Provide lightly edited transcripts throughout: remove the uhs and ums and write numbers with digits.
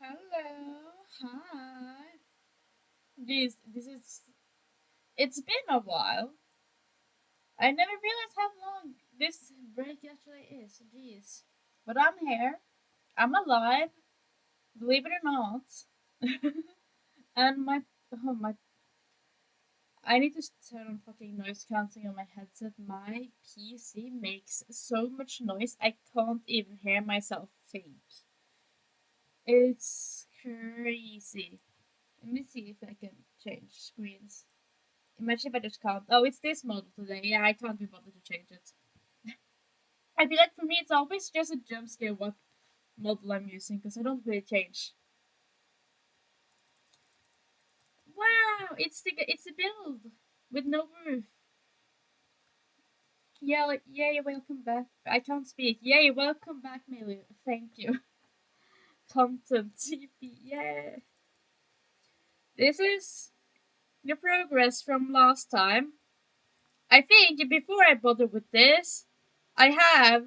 Hello. Hi. It's been a while. I never realized how long this break actually is. Jeez. But I'm here. I'm alive. Believe it or not. And my I need to turn on fucking noise cancelling on my headset. My PC makes so much noise I can't even hear myself think. It's crazy. Let me see if I can change screens. Imagine if I just can't. Oh, it's this model today. Yeah, I can't be bothered to change it. I feel like for me, it's always just a jump scare what model I'm using because I don't really change. Wow, it's a build with no roof. Yeah, like yay, welcome back. I can't speak. Yay, welcome back, Millie. Thank you. Content TP. Yeah. This is the progress from last time. I think before I bother with this, I have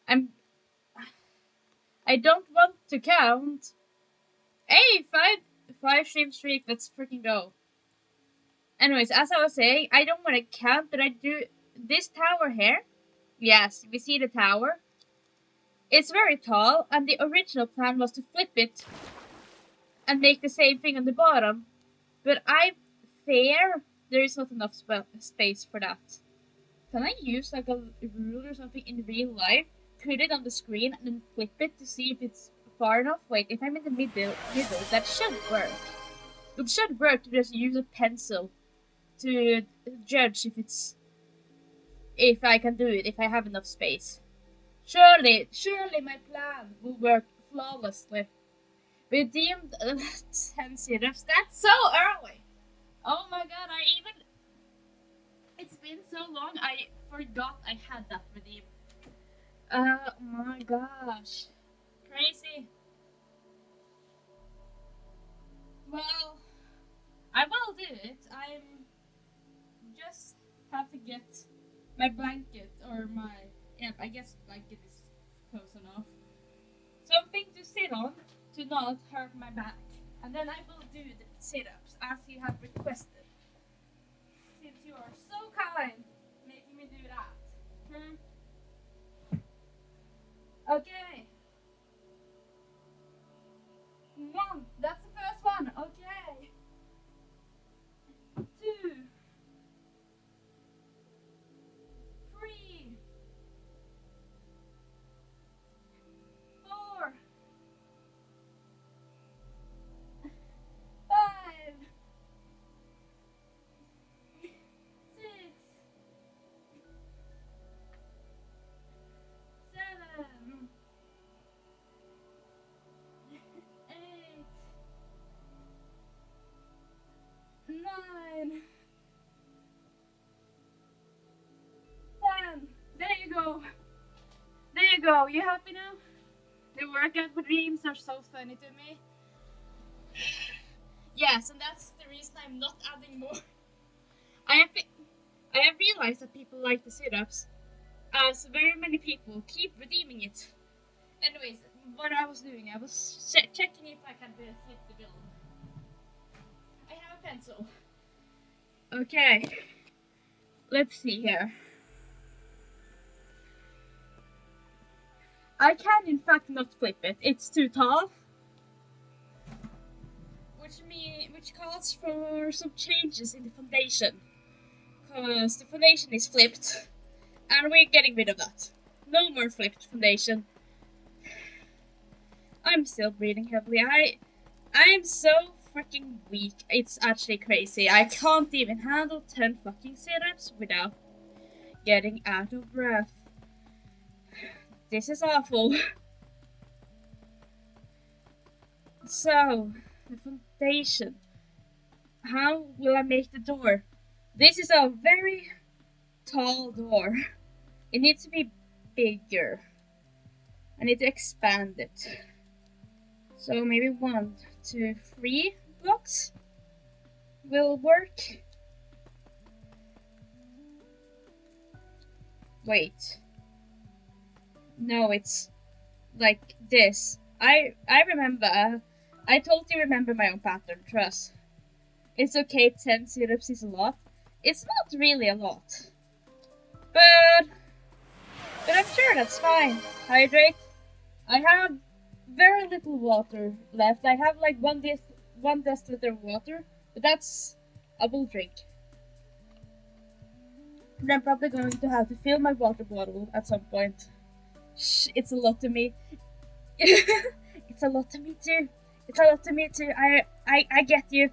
I'm I don't want to count. Hey, five stream streak. Let's freaking go. Anyways, as I was saying, I don't want to count, but I do this tower here. Yes, we see the tower. It's very tall, and the original plan was to flip it and make the same thing on the bottom. But I fear there is not enough space for that. Can I use like a rule or something in real life? Put it on the screen and then flip it to see if it's far enough. Wait, if I'm in the middle, that should work. It should work to just use a pencil to judge if I can do it, if I have enough space. Surely my plan will work flawlessly. Redeemed 10 syrups. That's so early. Oh my god, it's been so long, I forgot I had that redeemed. Oh my gosh. Crazy. Well, I will do it. I'm just have to get my blanket or my yeah, I guess blanket is close enough. Something to sit on to not hurt my back. And then I will do the sit-ups as you have requested. Since you are so kind making me do that. Hmm. Okay. One. That's the first one. Okay. Two. Three. Four. Five. Six. Seven. Eight. Nine. 10. There you go. There you go. You happy now? The workout dreams are so funny to me. Yes, and that's the reason I'm not adding more. I have I have realized that people like the sit-ups, as very many people keep redeeming it. Anyways, what I was doing, I was checking if I can flip the build. I have a pencil. Okay, let's see here. I can in fact not flip it. It's too tall, which calls for some changes in the foundation. Cause the foundation is flipped, and we're getting rid of that. No more flipped foundation. I'm still breathing heavily. I'm so freaking weak. It's actually crazy. I can't even handle 10 fucking sit-ups without getting out of breath. This is awful. So, the foundation. How will I make the door? This is a very tall door. It needs to be bigger. I need to expand it. So maybe 1, 2, 3 blocks will work. Wait. No, it's like this. I remember. I totally remember my own pattern. Trust. It's okay. 10 sit-ups is a lot. It's not really a lot, but I'm sure that's fine. Hydrate. I have very little water left. I have like one deciliter of water, but that's I will drink. And I'm probably going to have to fill my water bottle at some point. Shh, it's a lot to me. It's a lot to me too. It's a lot to me too. I get you.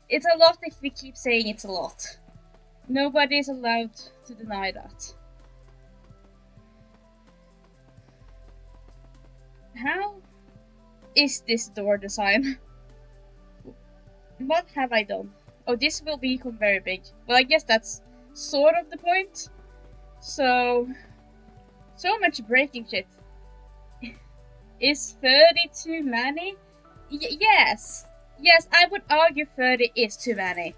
It's a lot if we keep saying it's a lot. Nobody is allowed to deny that. How is this door design? What have I done? Oh, this will become very big. Well, I guess that's sort of the point. So much breaking shit. Is 30 too many? Yes. Yes, I would argue 30 is too many.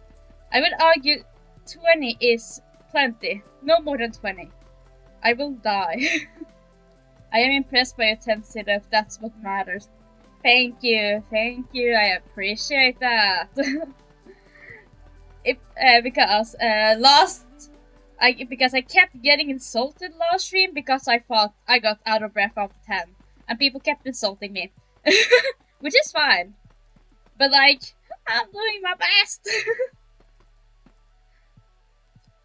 I would argue 20 is plenty. No more than 20. I will die. I am impressed by your 10 sit-ups. That's what matters. Thank you. Thank you. I appreciate that. Because I kept getting insulted last stream because I thought I got out of breath after 10. And people kept insulting me. Which is fine. But like, I'm doing my best.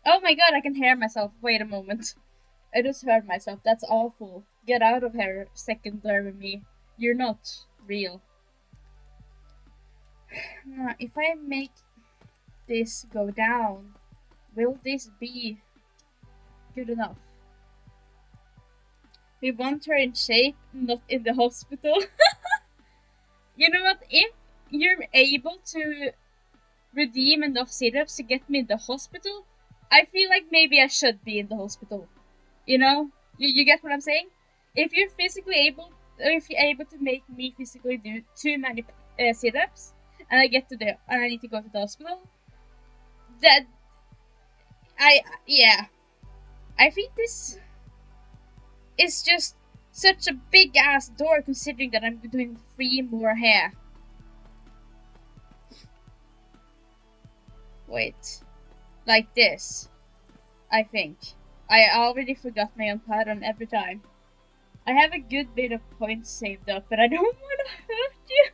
Oh my god, I can hear myself. Wait a moment. I just heard myself. That's awful. Get out of here, secondary me. You're not real. Now, if I make this go down, will this be good enough? We want her in shape, not in the hospital. You know what? If you're able to redeem enough sit-ups to get me in the hospital, I feel like maybe I should be in the hospital. You know? You get what I'm saying? If you're physically able, or if you're able to make me physically do too many sit-ups, and I need to go to the hospital, that yeah, I think this is just such a big ass door considering that I'm doing 3 more here. Wait, like this, I think. I already forgot my own pattern every time. I have a good bit of points saved up, but I don't want to hurt you.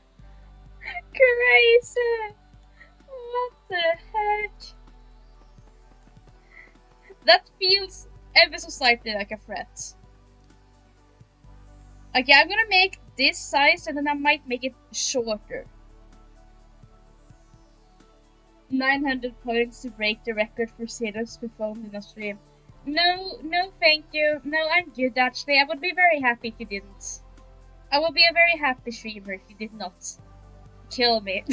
Crazy. What the heck? That feels ever so slightly like a threat. Okay, I'm gonna make this size and then I might make it shorter. 900 points to break the record for sit-ups performed in a stream. No, thank you. No, I'm good actually. I would be very happy if you didn't. I would be a very happy streamer if you did not kill me.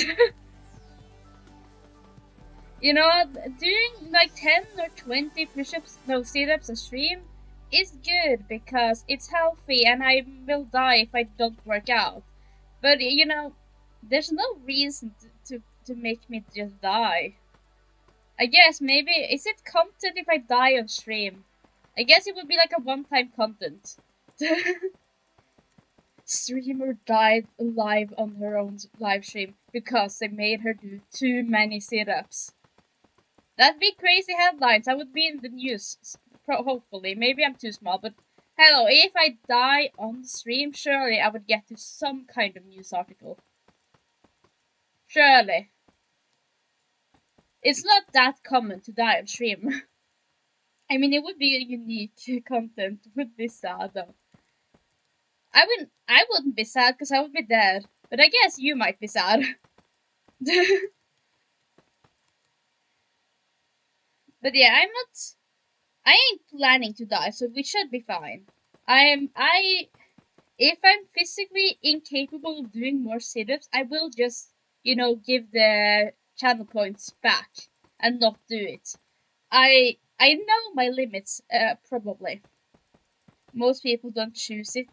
You know, doing like 10 or 20 push-ups, no, sit-ups a stream is good because it's healthy and I will die if I don't work out. But, you know, there's no reason to make me just die. I guess maybe, is it content if I die on stream? I guess it would be like a one-time content. Streamer died live on her own live stream because they made her do too many sit-ups. That'd be crazy headlines. I would be in the news, hopefully. Maybe I'm too small, but hello, if I die on the stream, surely I would get to some kind of news article. Surely. It's not that common to die on stream. I mean, it would be a unique content. Would be sad though. I wouldn't be sad because I would be dead. But I guess you might be sad. But yeah, I ain't planning to die, so we should be fine. If I'm physically incapable of doing more sit-ups, I will just, you know, give the channel points back and not do it. I know my limits, probably. Most people don't choose it.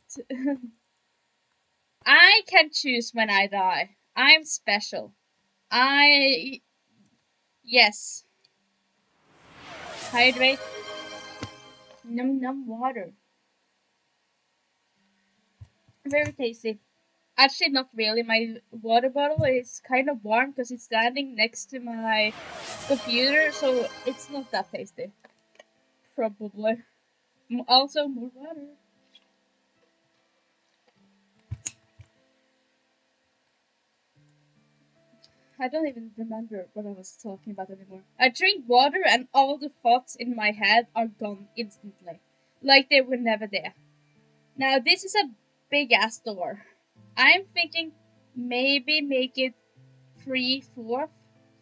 I can choose when I die. I'm special. Yes. Hydrate. Num water. Very tasty. Actually, not really. My water bottle is kind of warm because it's standing next to my computer, so it's not that tasty. Probably. Also, more water. I don't even remember what I was talking about anymore. I drink water and all the thoughts in my head are gone instantly. Like they were never there. Now, this is a big ass door. I'm thinking maybe make it 3/4.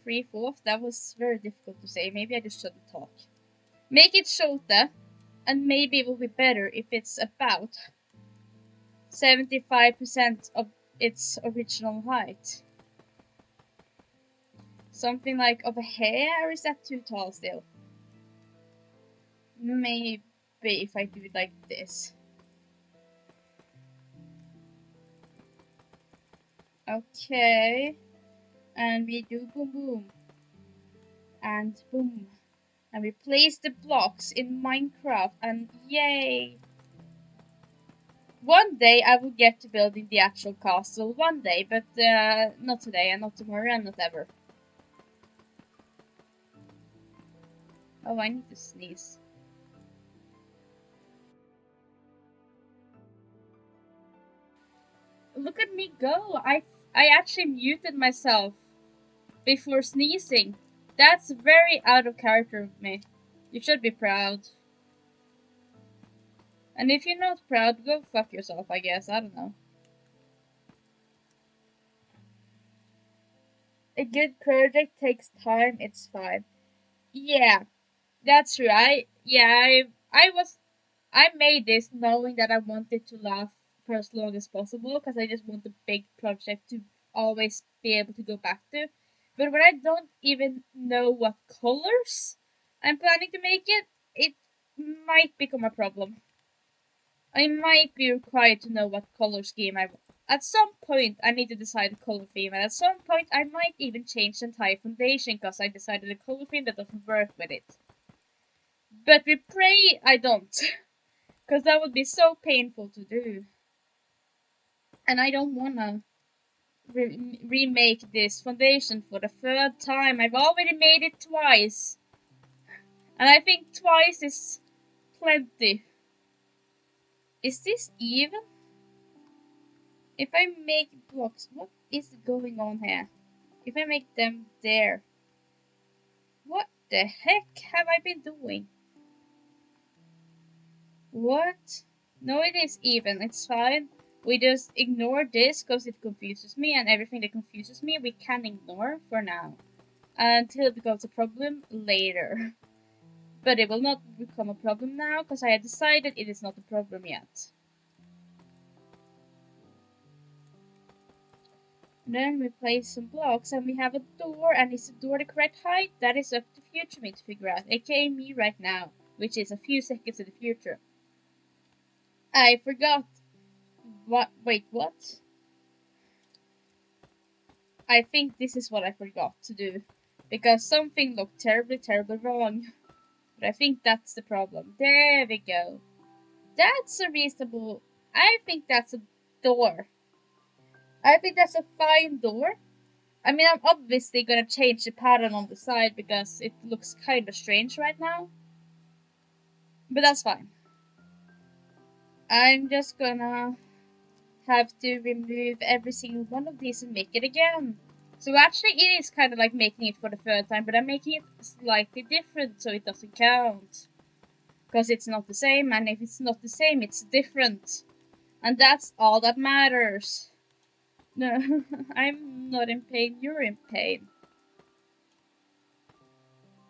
3/4? That was very difficult to say. Maybe I just shouldn't talk. Make it shorter, and maybe it will be better if it's about 75% of its original height. Something like over here, or is that too tall still? Maybe if I do it like this. Okay. And we do boom boom. And boom. And we place the blocks in Minecraft and yay! One day I will get to building the actual castle. One day, but not today and not tomorrow and not ever. Oh, I need to sneeze. Look at me go! I actually muted myself before sneezing. That's very out of character of me. You should be proud. And if you're not proud, go fuck yourself, I guess. I don't know. A good project takes time, it's fine. Yeah, that's true. I made this knowing that I wanted to last for as long as possible because I just want the big project to always be able to go back to. But when I don't even know what colors I'm planning to make it, it might become a problem. I might be required to know what color scheme I want. At some point, I need to decide a color theme, and at some point, I might even change the entire foundation because I decided a color theme that doesn't work with it. But we pray I don't, because that would be so painful to do. And I don't wanna remake this foundation for the third time. I've already made it twice, and I think twice is plenty. Is this even? If I make blocks, what is going on here? If I make them there, what the heck have I been doing? What? No, it is even. It's fine. We just ignore this because it confuses me, and everything that confuses me we can ignore for now until it becomes a problem later. But it will not become a problem now because I had decided it is not a problem yet. Then we place some blocks and we have a door, and is the door the correct height? That is up to future me to figure out, aka me right now, which is a few seconds in the future. I forgot. What? Wait, what? I think this is what I forgot to do. Because something looked terribly, terribly wrong. But I think that's the problem. There we go. That's a reasonable... I think that's a door. I think that's a fine door. I mean, I'm obviously gonna change the pattern on the side because it looks kind of strange right now. But that's fine. I'm just gonna have to remove every single one of these and make it again. So actually it is kind of like making it for the third time, but I'm making it slightly different so it doesn't count. Because it's not the same, and if it's not the same, it's different. And that's all that matters. No, I'm not in pain, you're in pain.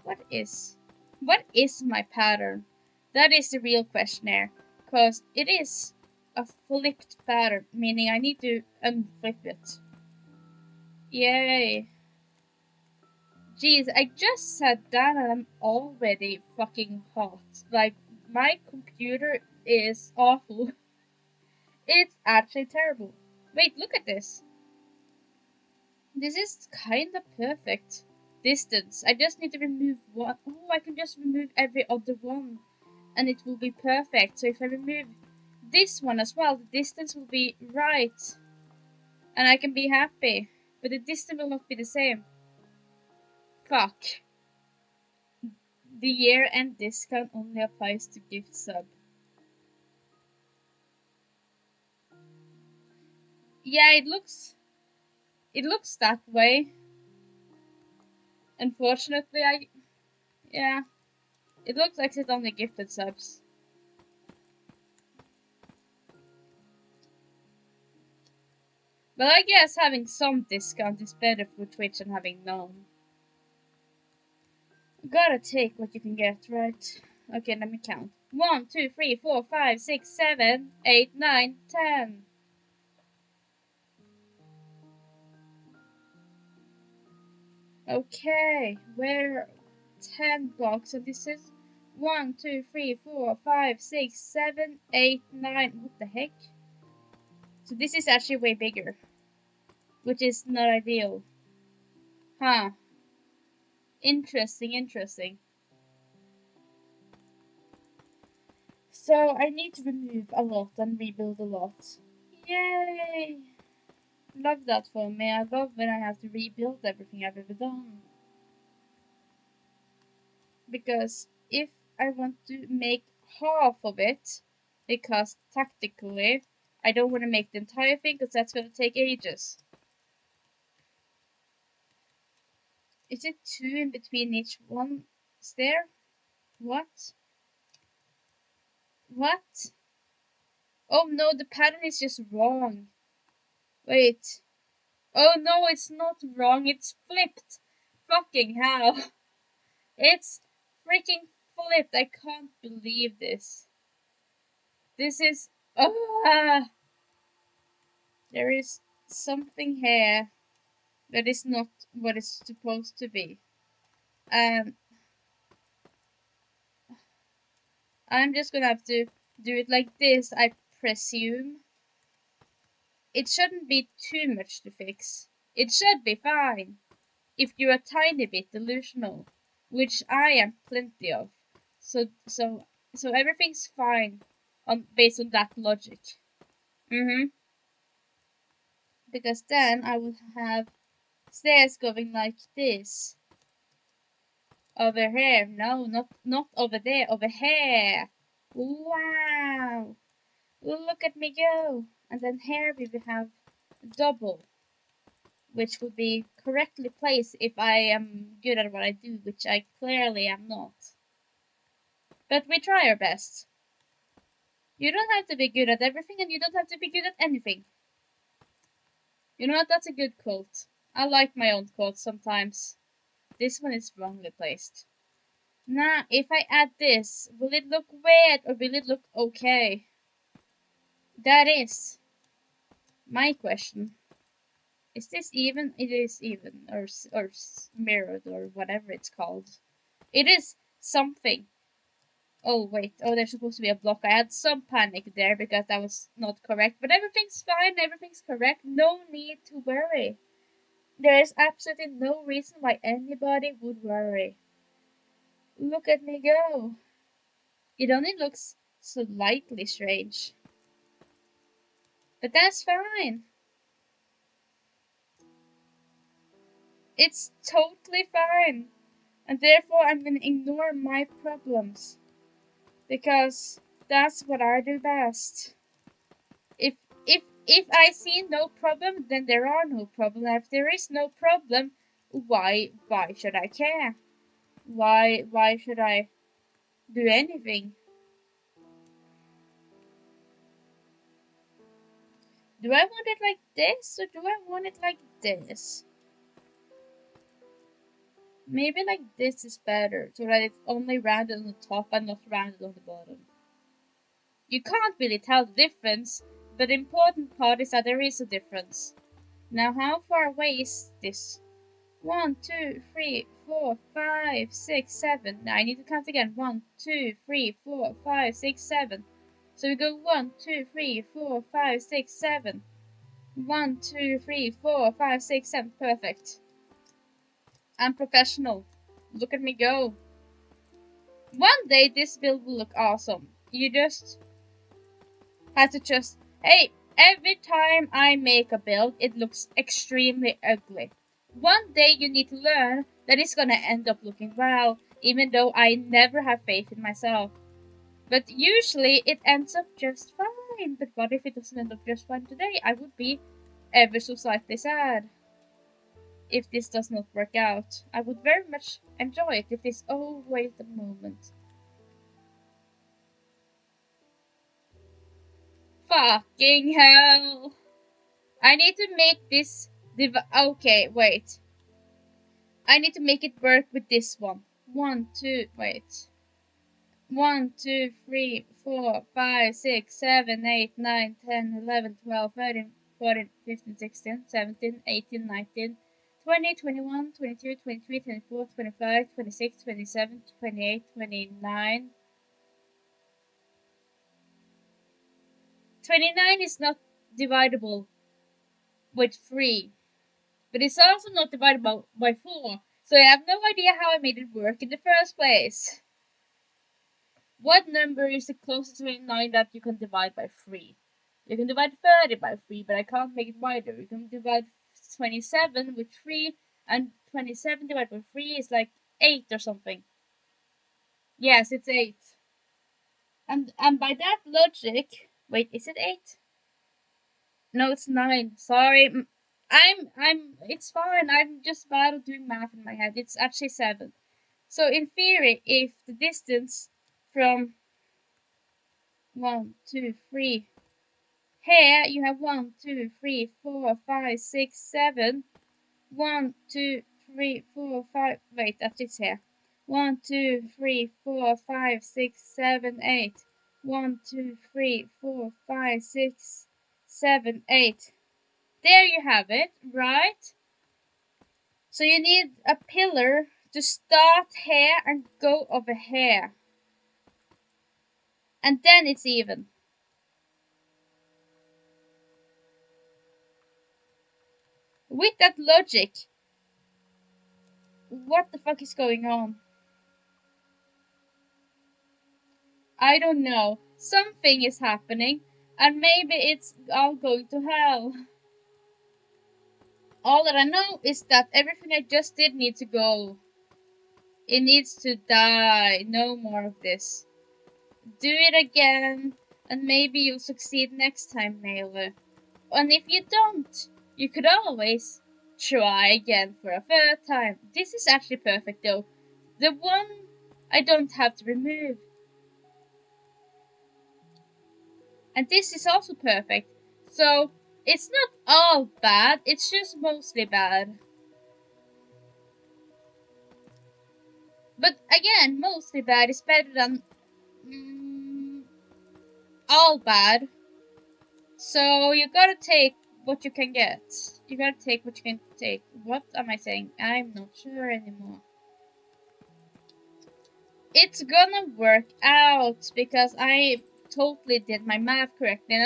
What is my pattern? That is the real question here. Because it is a flipped pattern, meaning I need to unflip it. Yay. Jeez, I just sat down and I'm already fucking hot. Like, my computer is awful. It's actually terrible. Wait, look at this. This is kinda perfect. Distance. I just need to remove one. Oh, I can just remove every other one. And it will be perfect. So if I remove this one as well. The distance will be right. And I can be happy. But the distance will not be the same. Fuck. The year-end discount only applies to gift sub. Yeah, it looks that way. Unfortunately, yeah, it looks like it's only gifted subs. But I guess having some discount is better for Twitch than having none. Gotta take what you can get, right? Okay, let me count. 1, 2, 3, 4, 5, 6, 7, 8, 9, 10. Okay, we're 10 blocks, and this is 1, 2, 3, 4, 5, 6, 7, 8, 9. What the heck? So this is actually way bigger, which is not ideal. Huh. Interesting, interesting. So I need to remove a lot and rebuild a lot. Yay! Love that for me. I love when I have to rebuild everything I've ever done. Because if I want to make half of it, because tactically I don't want to make the entire thing because that's going to take ages. Is it 2 in between each one stair? What? What? Oh no, the pattern is just wrong. Wait. Oh no, it's not wrong, it's flipped. Fucking hell. It's freaking flipped. I can't believe this. This is... there is something here that is not what it's supposed to be. And I'm just gonna have to do it like this, I presume. It shouldn't be too much to fix. It should be fine. If you're a tiny bit delusional, which I am plenty of. So everything's fine based on that logic. Because then I would have stairs going like this. Over here. No, not over there. Over here. Wow. Look at me go. And then here we will have double, which would be correctly placed if I am good at what I do, which I clearly am not. But we try our best. You don't have to be good at everything, and you don't have to be good at anything. You know what? That's a good quote. I like my own quotes sometimes. This one is wrongly placed. Now, if I add this, will it look weird or will it look okay? That is my question. Is this even? It is even, or mirrored, or whatever it's called. It is something. Oh, wait. Oh, there's supposed to be a block. I had some panic there because that was not correct. But everything's fine. Everything's correct. No need to worry. There is absolutely no reason why anybody would worry. Look at me go. It only looks slightly strange. But that's fine. It's totally fine. And therefore I'm gonna ignore my problems. Because that's what I do best. If I see no problem, then there are no problem. If there is no problem, why should I care? Why should I do anything? Do I want it like this, or do I want it like this? Maybe like this is better, so that it's only rounded on the top and not rounded on the bottom. You can't really tell the difference, but the important part is that there is a difference. Now, how far away is this? 1, 2, 3, 4, 5, 6, 7. Now I need to count again. 1, 2, 3, 4, 5, 6, 7. So we go 1, 2, 3, 4, 5, 6, 7. 1, 2, 3, 4, 5, 6, 7. Perfect. I'm professional. Look at me go. One day this build will look awesome. You just has to just, hey, every time I make a build, it looks extremely ugly. One day you need to learn that it's gonna end up looking well, even though I never have faith in myself. But usually it ends up just fine. But what if it doesn't end up just fine today? I would be ever so slightly sad if this does not work out. I would very much enjoy it if this always the moment. Fucking hell! I need to make this okay, wait. I need to make it work with this one. 1, 2, wait. 1, 2, 3, 4, 5, 6, 7, 8, 9, 10, 11, 12, 13, 14, 15, 16, 17, 18, 19, 20, 21, 22, 23, 24, 25, 26, 27, 28, 29. 29 is not dividable with 3, but it's also not dividable by 4. So I have no idea how I made it work in the first place. What number is the closest to 29 that you can divide by 3? You can divide 30 by 3, but I can't make it wider. You can divide 27 with 3, and 27 divided by 3 is like 8 or something. Yes, it's 8. And by that logic, wait, is it 8? No, it's 9. Sorry. It's fine. I'm just bad at doing math in my head. It's actually 7. So in theory, if the distance from 1, 2, 3, here you have 1, 2, 3, 4, 5, 6, 7. 1, 2, 3, 4, 5. Wait, that's it here. 1, 2, 3, 4, 5, 6, 7, 8. 1, 2, 3, 4, 5, 6, 7, 8. There you have it, right? So you need a pillar to start here and go over here. And then it's even. With that logic, what the fuck is going on? I don't know. Something is happening, and maybe it's all going to hell. All that I know is that everything I just did needs to go. It needs to die. No more of this. Do it again, and maybe you'll succeed next time, Mailer. And if you don't, you could always try again for a third time. This is actually perfect though. The one I don't have to remove. And this is also perfect. So it's not all bad, it's just mostly bad. But again, mostly bad is better than all bad. So you gotta take what you can get. You gotta take what you can take. What am I saying? I'm not sure anymore. It's gonna work out because I totally did my math correctly. And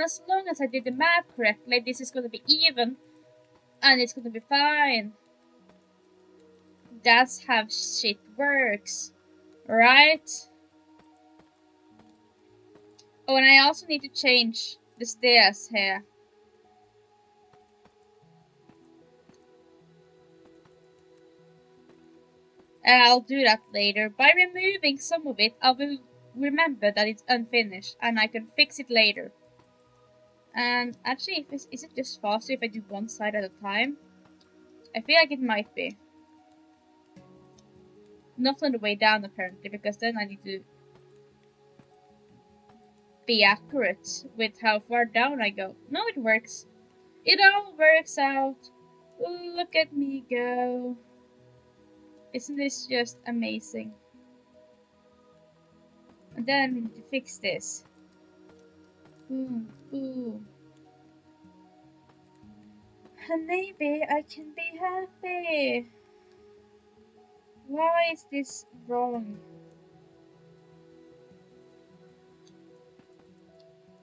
as long as I did the math correctly, this is gonna be even. And it's gonna be fine. That's how shit works. Right? Oh, and I also need to change the stairs here. And I'll do that later. By removing some of it, I will remember that it's unfinished and I can fix it later. And actually, is it just faster if I do one side at a time? I feel like it might be. Not on the way down apparently, because then I need to be accurate with how far down I go. No, it works. It all works out. Look at me go. Isn't this just amazing? And then we need to fix this. Boom, boom. And maybe I can be happy. Why is this wrong?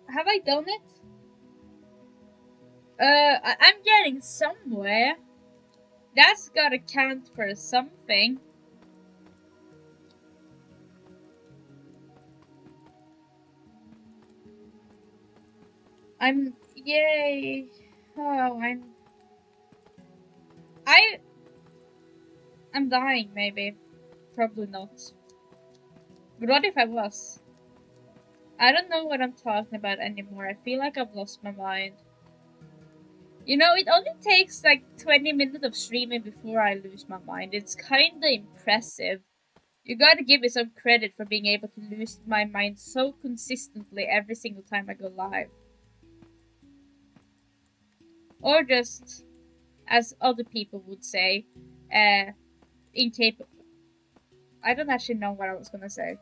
Have I done it? I'm getting somewhere. That's gotta count for something. Yay. Oh, I, I'm dying, maybe. Probably not. But what if I was? I don't know what I'm talking about anymore. I feel like I've lost my mind. You know, it only takes like 20 minutes of streaming before I lose my mind. It's kinda impressive. You gotta give me some credit for being able to lose my mind so consistently every single time I go live. Or just, as other people would say, incapable. I don't actually know what I was gonna say.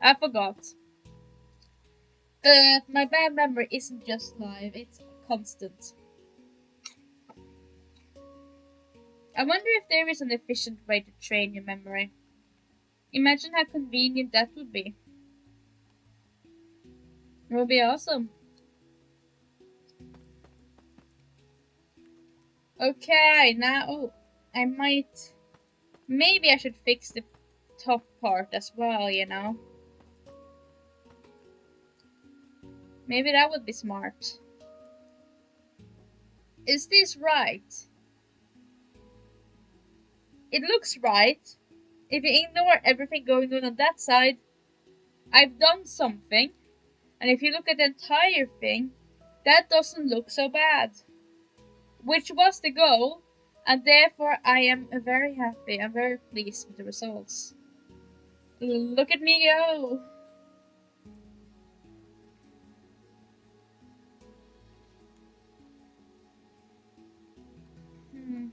I forgot. My bad memory isn't just live, it's constant. I wonder if there is an efficient way to train your memory. Imagine how convenient that would be. It would be awesome. Okay, now, oh, I might, maybe I should fix the top part as well, you know? Maybe that would be smart. Is this right? It looks right. If you ignore everything going on that side, I've done something. And if you look at the entire thing, that doesn't look so bad. Which was the goal, and therefore I am very happy. I'm very pleased with the results. Look at me go! Hmm.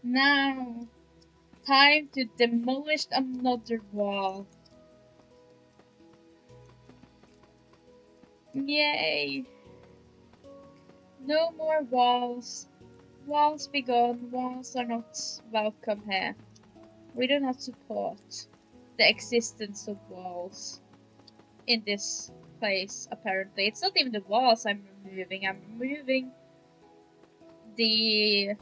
Now, time to demolish another wall. Yay! No more walls. Walls be gone. Walls are not welcome here. We do not support the existence of walls in this place, apparently. It's not even the walls I'm removing the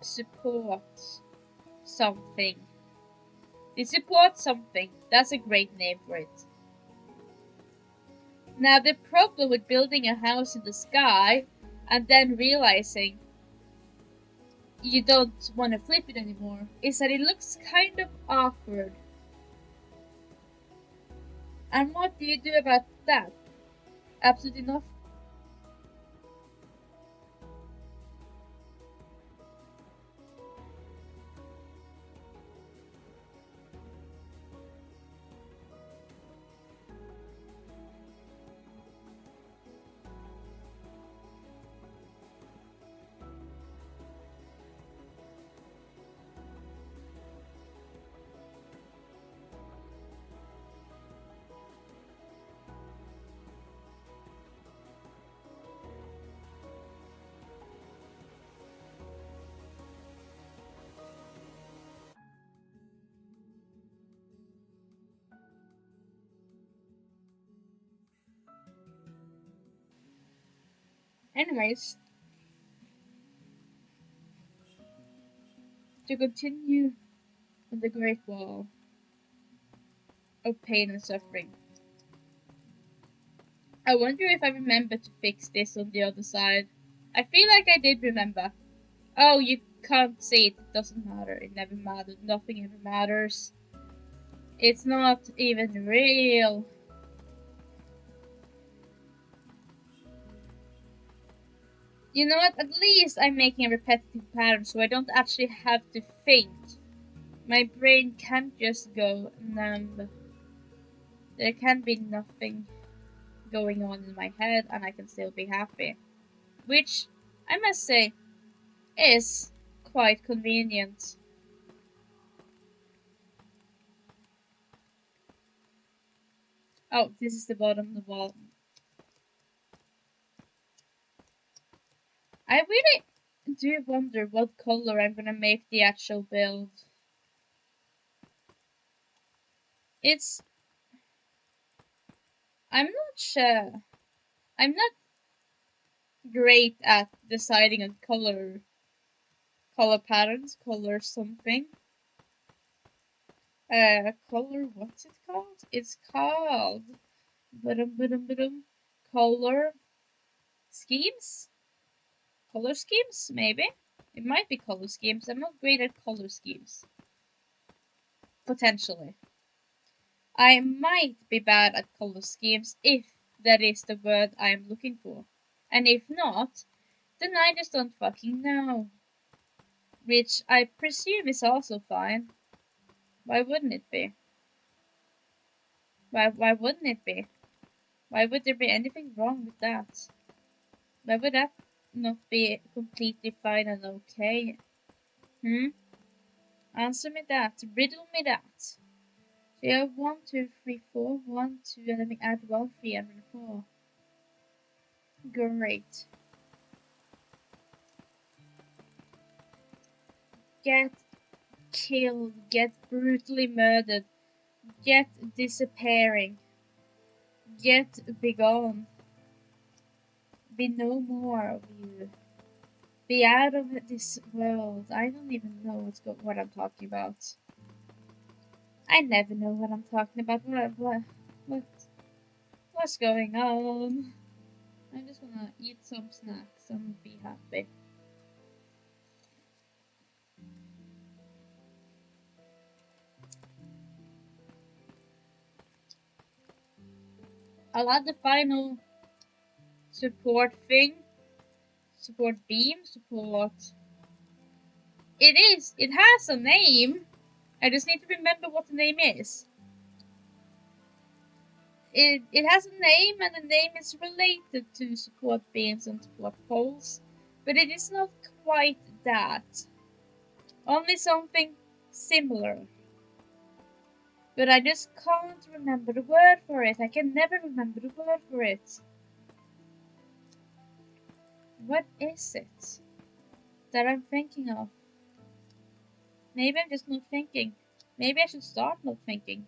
support something. The support something. That's a great name for it. Now, the problem with building a house in the sky and then realizing you don't want to flip it anymore is that it looks kind of awkward. And what do you do about that? Absolutely nothing. Anyways, to continue on the Great Wall of pain and suffering. I wonder if I remember to fix this on the other side. I feel like I did remember. Oh, you can't see it. It doesn't matter. It never mattered. Nothing ever matters. It's not even real. You know what? At least I'm making a repetitive pattern so I don't actually have to think. My brain can't just go numb. There can be nothing going on in my head and I can still be happy. Which, I must say, is quite convenient. Oh, this is the bottom of the wall. I really do wonder what color I'm gonna make the actual build. It's... I'm not sure. I'm not great at deciding on color patterns, color something. Color, what's it called? It's called, ba-dum, color schemes? Color schemes, maybe? It might be color schemes. I'm not great at color schemes. Potentially. I might be bad at color schemes if that is the word I'm looking for. And if not, then I just don't fucking know. Which I presume is also fine. Why wouldn't it be? Why wouldn't it be? Why would there be anything wrong with that? Why would that not be completely fine and okay? Answer me that. Riddle me that. So you have 1, 2, 3, 4, 1, 2, and then we add 1, 3, and then 4. Great. Get killed, get brutally murdered, get disappearing, get begone. Be no more of you. Be out of this world. I don't even know what I'm talking about. I never know what I'm talking about. What's going on? I just wanna eat some snacks and be happy. I'll add the final support thing. Support beam, support. It has a name. I just need to remember what the name is. It has a name, and the name is related to support beams and support poles, but it is not quite that. Only something similar. But I just can't remember the word for it. I can never remember the word for it. What is it that I'm thinking of? Maybe I'm just not thinking. Maybe I should start not thinking.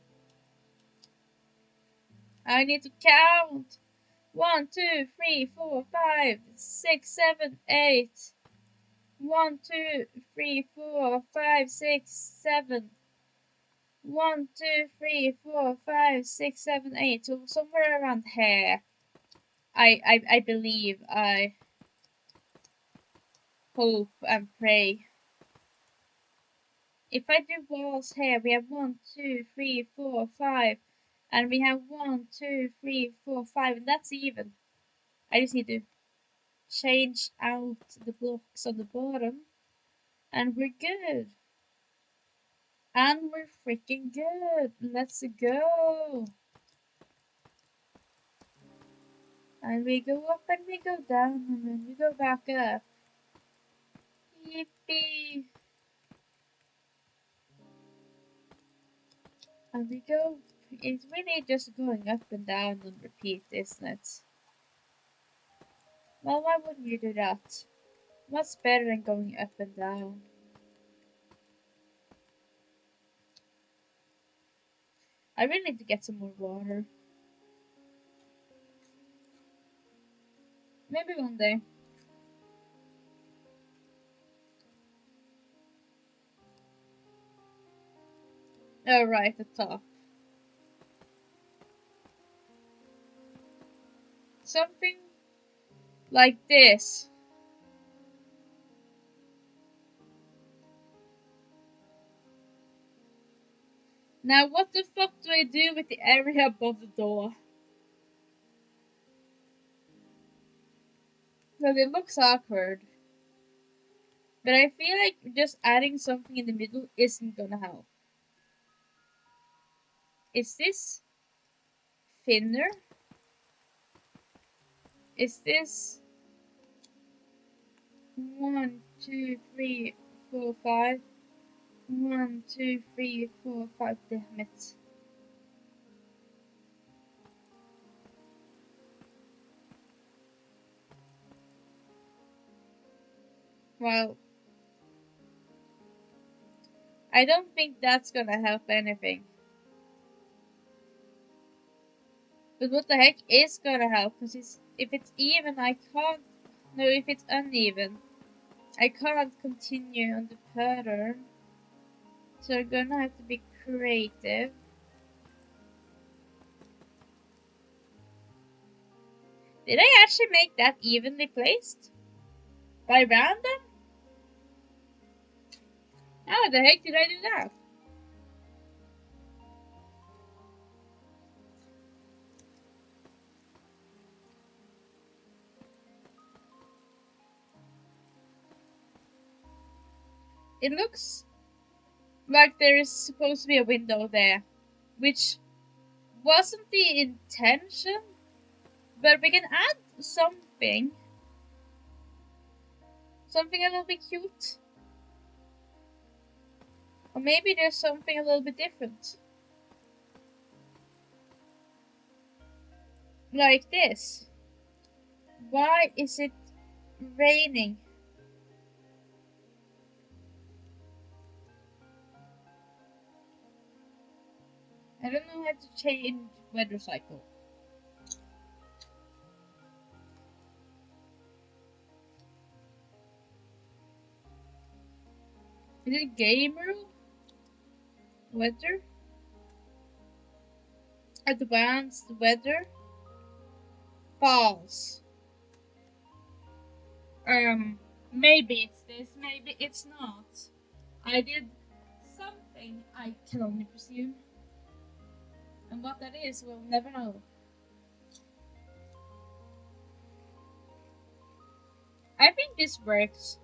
I need to count. 1, 2, 3, 4, 5, 6, 7, 8. 1, 2, 3, 4, 5, 6, 7. 1, 2, 3, 4, 5, 6, 7, 8. So somewhere around here. I believe, I hope and pray. If I do walls here, we have 1, 2, 3, 4, 5. And we have 1, 2, 3, 4, 5. And that's even. I just need to change out the blocks on the bottom. And we're good. And we're freaking good. Let's go. And we go up and we go down and then we go back up. Yippee. And we go. It's really just going up and down on repeat, isn't it? Well, why wouldn't you do that? What's better than going up and down? I really need to get some more water. Maybe one day. Oh, right, the top. Something like this. Now, what the fuck do I do with the area above the door? Well, it looks awkward. But I feel like just adding something in the middle isn't gonna help. Is this thinner? Is this 1, 2, 3, 4, 5? 1, 2, 3, 4, 5. Damn it. Well, I don't think that's gonna help anything. But what the heck is gonna help? Because if it's even, I can't. No, if it's uneven, I can't continue on the pattern. So I'm gonna have to be creative. Did I actually make that evenly placed? By random? How the heck did I do that? It looks like there is supposed to be a window there, which wasn't the intention, but we can add something. Something a little bit cute. Or maybe there's something a little bit different. Like this. Why is it raining? I don't know how to change weather cycle. Is it gamer? Weather? Advanced weather? False. Maybe it's this, maybe it's not. I did something, I can only presume. And what that is, we'll never know. I think this works.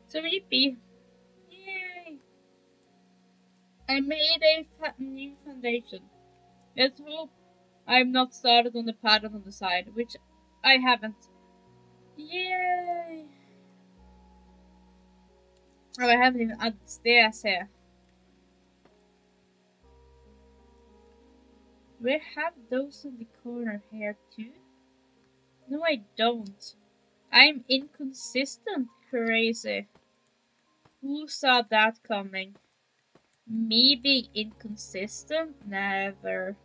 So yippee. Yay! I made a new foundation. Let's hope I'm not started on the pattern on the side, which I haven't. Yay! Oh, I haven't even added stairs here. Do I have those in the corner here too? No, I don't. I'm inconsistent, crazy. Who saw that coming? Me being inconsistent? Never.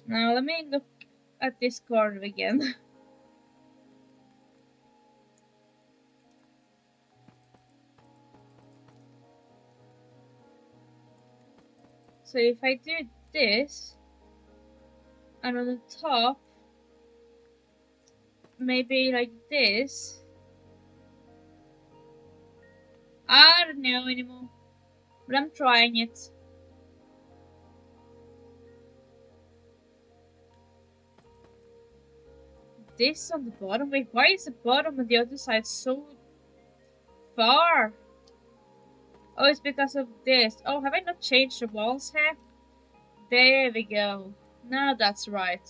Now let me look at this corner again. So if I do this, and on the top, maybe like this. I don't know anymore, but I'm trying it. This on the bottom. Wait, why is the bottom on the other side so far? Oh, it's because of this. Oh, have I not changed the walls here? There we go. Now that's right.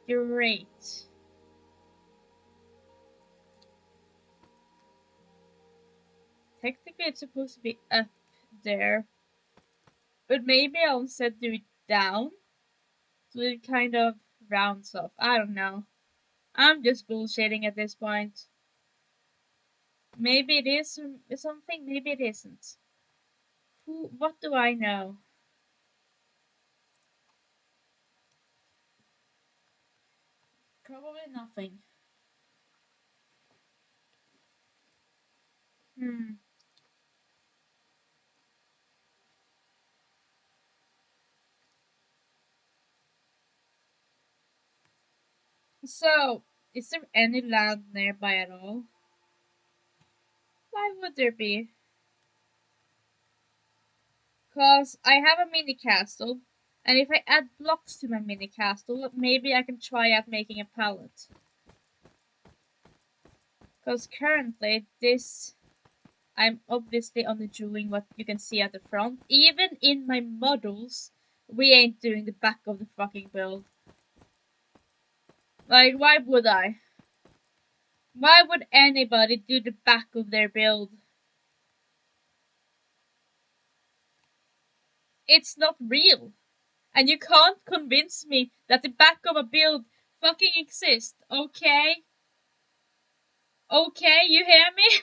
Great. Technically, it's supposed to be up there. But maybe I'll instead do it down. So it kind of rounds off. I don't know. I'm just bullshitting at this point. Maybe it is something, maybe it isn't. What do I know? Probably nothing. Hmm. So, is there any land nearby at all? Why would there be? Cause I have a mini castle, and if I add blocks to my mini castle, maybe I can try out making a pallet. Cause currently this, I'm obviously only doing what you can see at the front. Even in my models, we ain't doing the back of the fucking build. Like, why would I? Why would anybody do the back of their build? It's not real. And you can't convince me that the back of a build fucking exists, okay? Okay, you hear me?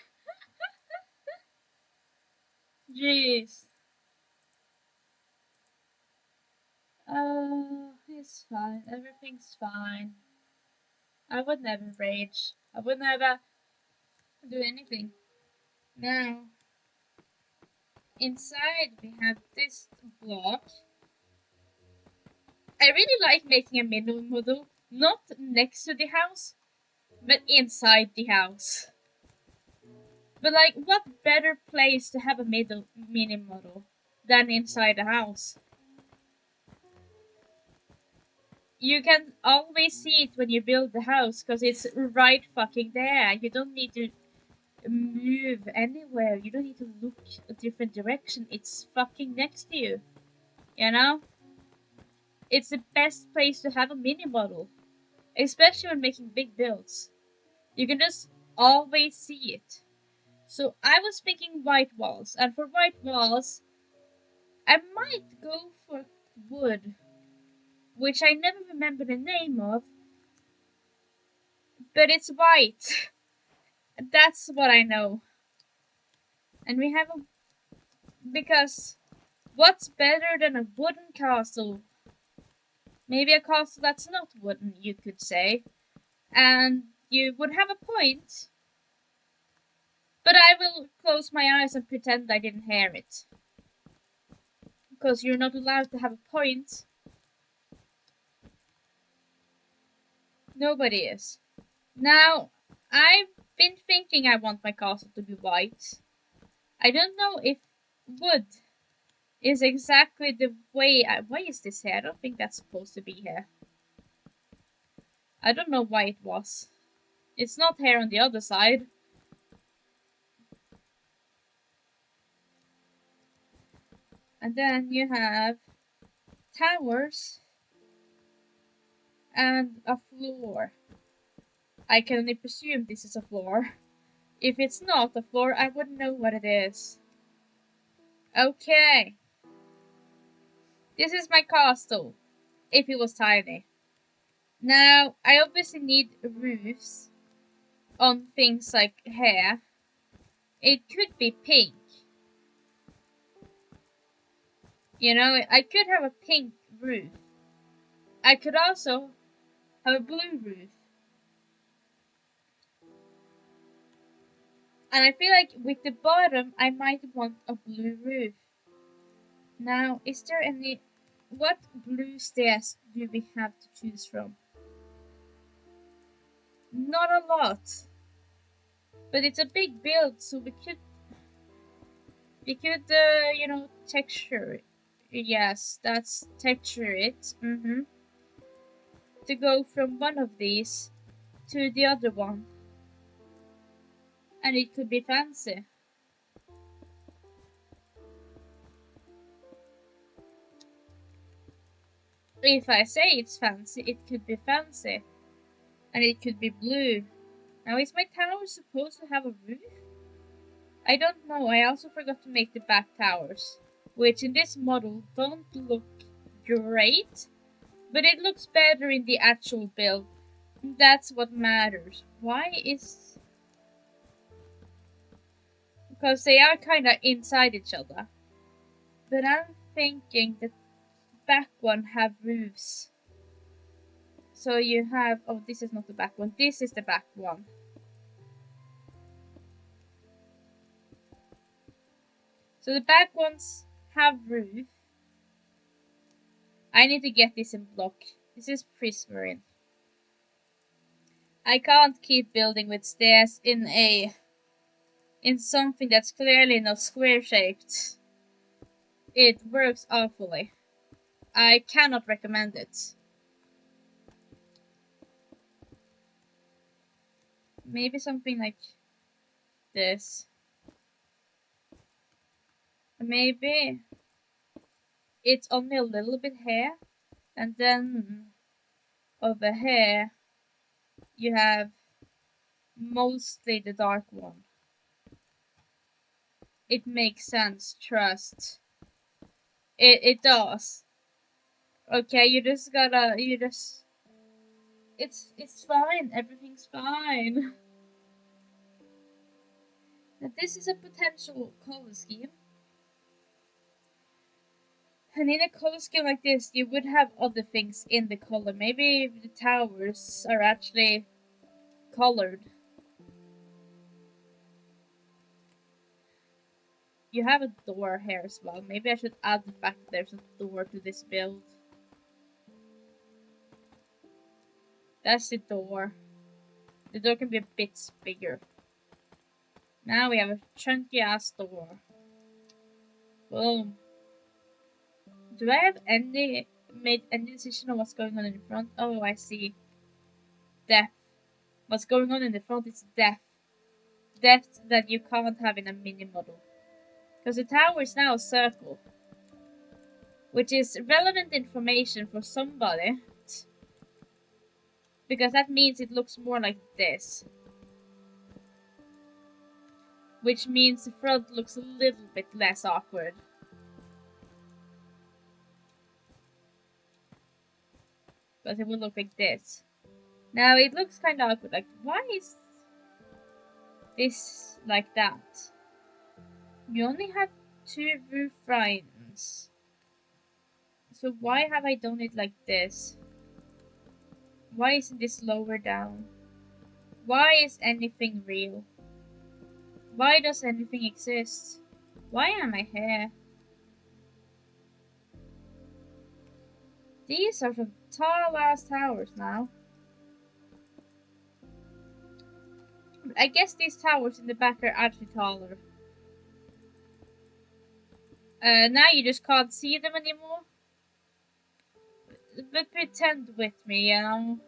Jeez. It's fine. Everything's fine. I would never rage. I would never do anything. No. inside we have this block. I really like making a middle model, not next to the house, but inside the house. But like, what better place to have a middle mini model than inside the house? You can always see it when you build the house because it's right fucking there. You don't need to move anywhere. You don't need to look a different direction. It's fucking next to you. You know? It's the best place to have a mini model, especially when making big builds. You can just always see it. So I was thinking white walls, and for white walls, I might go for wood, which I never remember the name of, but it's white. That's what I know. And we have a, because what's better than a wooden castle? Maybe a castle that's not wooden, you could say. And you would have a point. But I will close my eyes and pretend I didn't hear it. Because you're not allowed to have a point. Nobody is. Now, I've been thinking I want my castle to be white. I don't know if wood is exactly the way. Why is this here? I don't think that's supposed to be here. I don't know why it was. It's not here on the other side. And then you have towers and a floor. I can only presume this is a floor. If it's not a floor, I wouldn't know what it is. Okay. This is my castle. If it was tiny. Now, I obviously need roofs on things like hair. It could be pink. You know, I could have a pink roof. I could also have a blue roof. And I feel like with the bottom, I might want a blue roof. Now, is there any... What blue stairs do we have to choose from? Not a lot. But it's a big build, so we could, you know, texture it. Yes, that's texture it. To go from one of these to the other one. And it could be fancy. If I say it's fancy, it could be fancy. And it could be blue. Now, is my tower supposed to have a roof? I don't know. I also forgot to make the back towers, which in this model don't look great, but it looks better in the actual build. That's what matters. Why is... Because they are kind of inside each other. But I'm thinking the back one have roofs. So you have... Oh, this is not the back one. This is the back one. So the back ones have roof. I need to get this in block. This is prismarine. I can't keep building with stairs in something that's clearly not square shaped. It works awfully. I cannot recommend it. Maybe something like this. Maybe it's only a little bit here, and then over here you have mostly the dark one. It makes sense, trust. It does. Okay, it's fine, everything's fine. Now this is a potential color scheme. And in a color scheme like this, you would have other things in the color. Maybe the towers are actually colored. you have a door here as well. Maybe I should add the fact that there's a door to this build. That's the door. The door can be a bit bigger. Now we have a chunky ass door. Boom. Do I have made any decision on what's going on in the front? Oh, I see. Depth. What's going on in the front is depth. Depth that you can't have in a mini model. Because the tower is now a circle. Which is relevant information for somebody. Because that means it looks more like this. Which means the front looks a little bit less awkward. But it will look like this. Now it looks kind of awkward. Like, why is this like that? You only have 2 roof lines. So why have I done it like this? Why isn't this lower down? Why is anything real? Why does anything exist? Why am I here? These are some tall ass towers now. I guess these towers in the back are actually taller. Now you just can't see them anymore. But pretend with me, you know?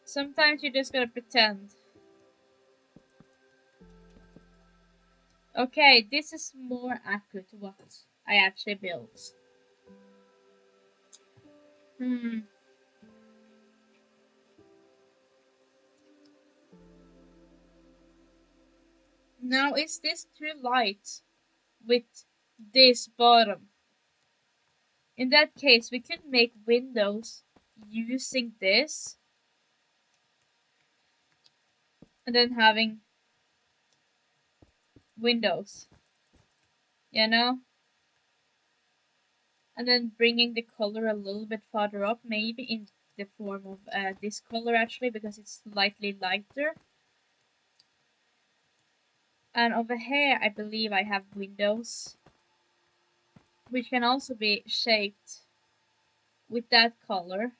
Sometimes you just gotta pretend. Okay, this is more accurate to what I actually built. Now, is this too light with this bottom? In that case, we could make windows using this. And then having windows. You know? And then bringing the color a little bit farther up, maybe in the form of this color actually, because it's slightly lighter. And over here, I believe I have windows, which can also be shaped with that color.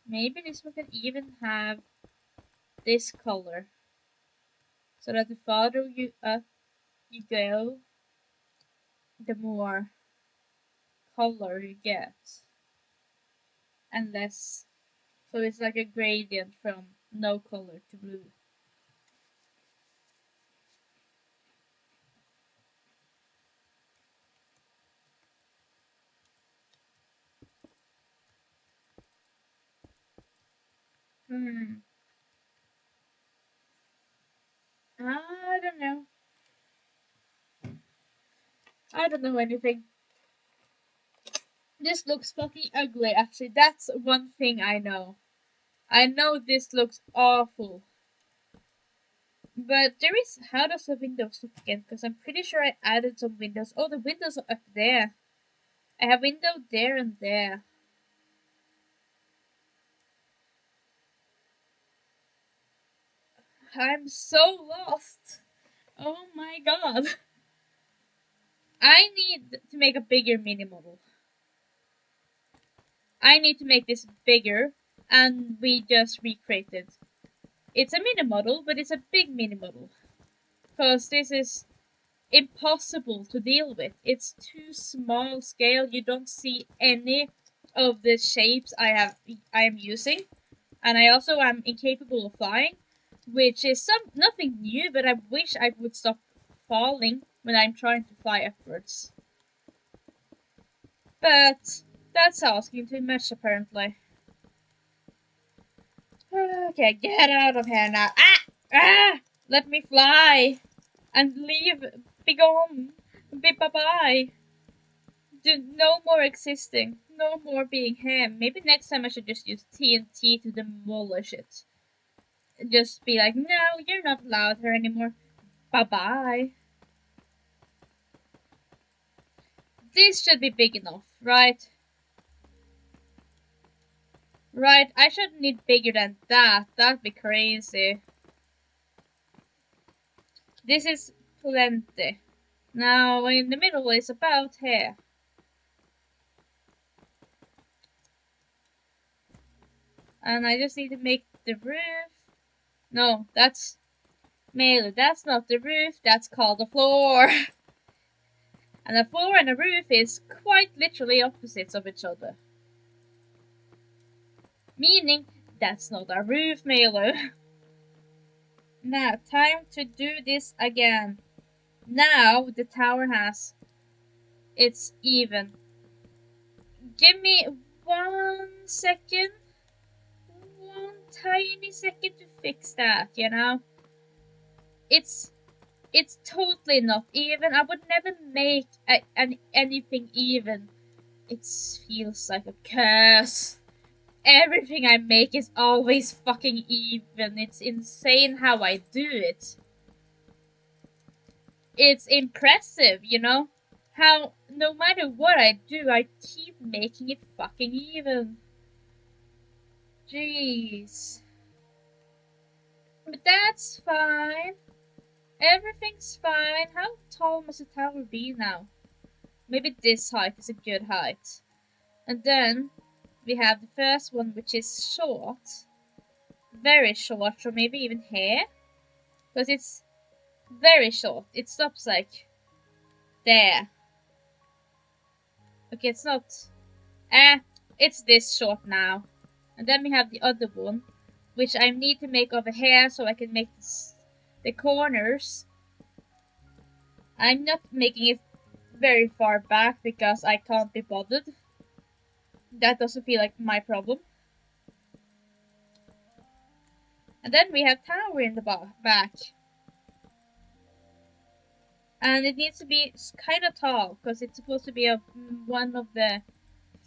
Maybe this one can even have this color, so that the farther you up you go, the more color you get, and less. So it's like a gradient from no color to blue. I don't know. I don't know anything. This looks fucking ugly, actually. That's one thing I know. I know this looks awful. But there is... How does the windows look again? Because I'm pretty sure I added some windows. Oh, the windows are up there. I have window there and there. I'm so lost. Oh my god. I need to make a bigger mini model. I need to make this bigger, and we just recreate it. It's a mini model, but it's a big mini model. Because this is impossible to deal with. It's too small scale. You don't see any of the shapes I am using. And I also am incapable of flying, which is nothing new, but I wish I would stop falling when I'm trying to fly upwards. But that's asking too much, apparently. Okay, get out of here now. Ah! Let me fly and leave. Be gone. Be bye-bye. No more existing. No more being here. Maybe next time I should just use TNT to demolish it. Just be like, no, you're not allowed here anymore. Bye-bye. This should be big enough, right? Right, I shouldn't need bigger than that. That'd be crazy. This is plenty. Now in the middle is about here. And I just need to make the roof. No, that's Mele, that's not the roof, that's called the floor. And the floor and the roof is quite literally opposites of each other. Meaning, that's not a roof, Mele. Now, time to do this again. Now the tower has... It's even. Give me 1 second. 1 tiny second to fix that, you know? It's totally not even. I would never make anything even. It feels like a curse. Everything I make is always fucking even. It's insane how I do it. It's impressive, you know? How no matter what I do, I keep making it fucking even. Jeez. But that's fine. Everything's fine. How tall must the tower be now? Maybe this height is a good height. And then we have the first one, which is short. Very short, or maybe even here. Because it's very short. It stops like there. Okay, it's not... it's this short now. And then we have the other one, which I need to make over here so I can make the corners. I'm not making it very far back because I can't be bothered. That doesn't feel like my problem. And then we have tower in the back. And it needs to be kind of tall because it's supposed to be one of the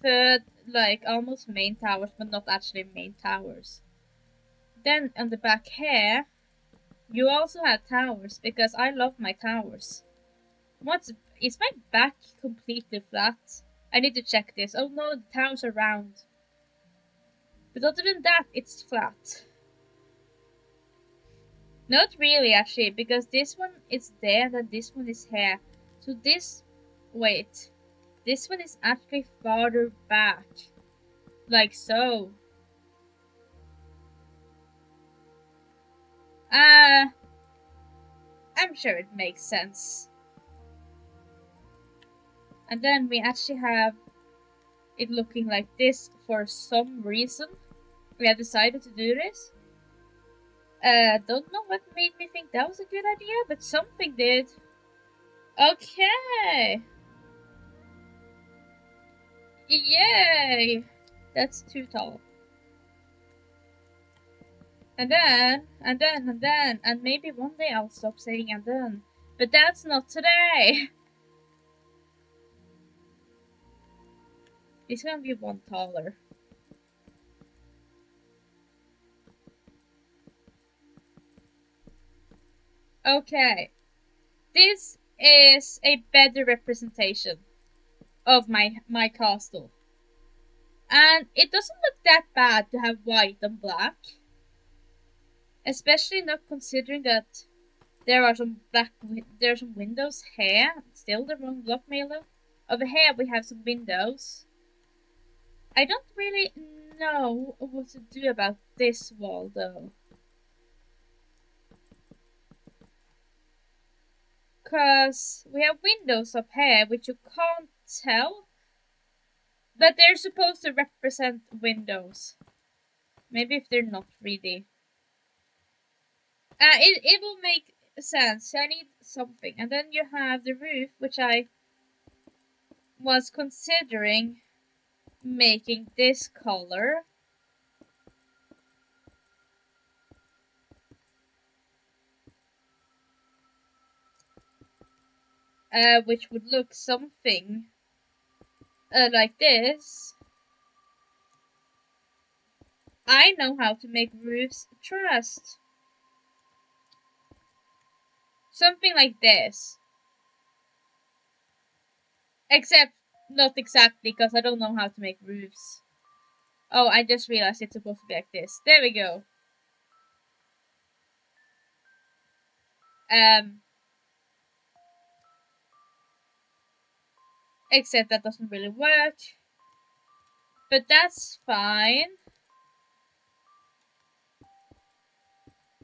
third, like almost main towers, but not actually main towers. Then on the back here, you also have towers because I love my towers. Is my back completely flat? I need to check this. Oh no, the towers are round. But other than that, it's flat. Not really actually, because this one is there and then this one is here. So this, wait, this one is actually farther back. Like so. I'm sure it makes sense. And then we actually have it looking like this for some reason. We have decided to do this. Don't know what made me think that was a good idea, but something did. Okay. Yay! That's too tall. And then, and maybe one day I'll stop saying and then. But that's not today! It's gonna be one taller. Okay. This is a better representation of my castle. And it doesn't look that bad to have white and black. Especially not considering that there are some windows here. Still the wrong block, Milo. Over here we have some windows. I don't really know what to do about this wall though. Cause we have windows up here which you can't tell. But they're supposed to represent windows. Maybe if they're not really. It will make sense. I need something. And then you have the roof, which I was considering making this color. Which would look something like this. I know how to make roofs, trust. Something like this. Except, not exactly, because I don't know how to make roofs. Oh, I just realized it's supposed to be like this. There we go. Except that doesn't really work. But that's fine.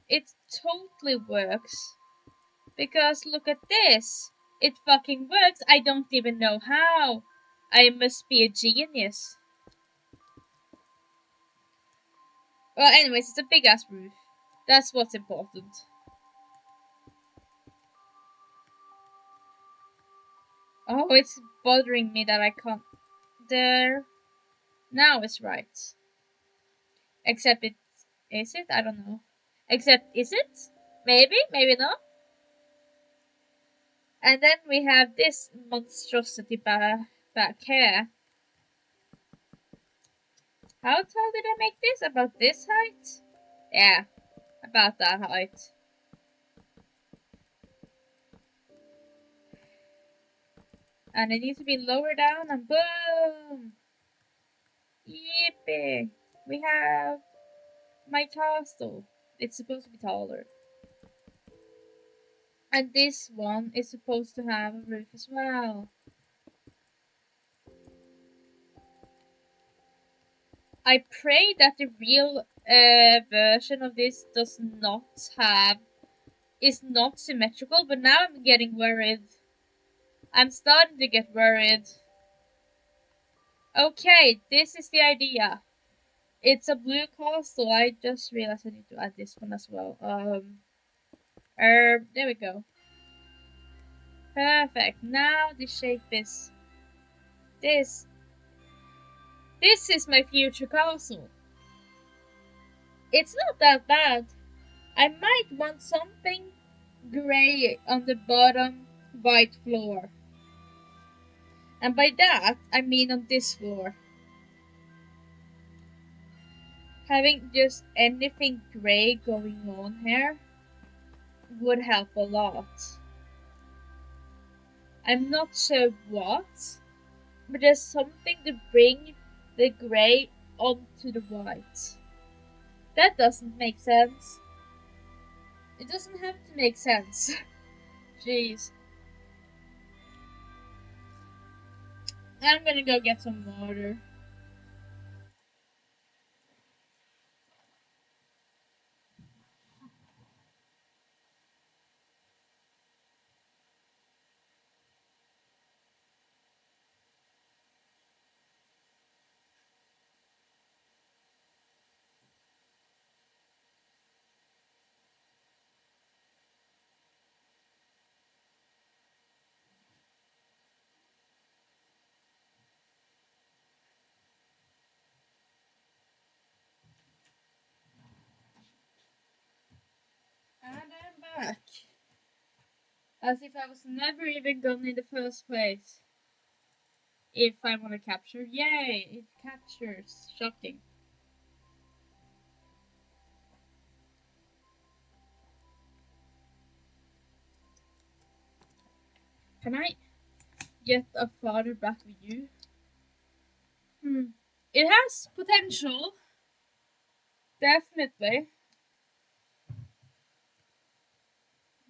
It totally works. Because look at this. It fucking works. I don't even know how. I must be a genius. Well, anyways, it's a big ass roof. That's what's important. Oh, it's bothering me that I can't. There. Now it's right. Except it. Is it? I don't know. Except, is it? Maybe? Maybe not. And then we have this monstrosity back here. How tall did I make this? About this height? Yeah, about that height. And it needs to be lower down and boom! Yippee! We have my castle. It's supposed to be taller. And this one is supposed to have a roof as well. I pray that the real version of this is not symmetrical, but now I'm getting worried. I'm starting to get worried. Okay, this is the idea. It's a blue castle. I just realized I need to add this one as well. There we go. Perfect. Now the shape is this. This is my future castle. It's not that bad. I might want something gray on the bottom, white floor. And by that, I mean on this floor. Having just anything gray going on here would help a lot. I'm not sure what, but there's something to bring the gray onto the white. That doesn't make sense. It doesn't have to make sense. Jeez. I'm gonna go get some water. And I'm back. As if I was never even gone in the first place. If I want to capture, yay! It captures. Shocking. Can I get a father back with you? It has potential. Definitely.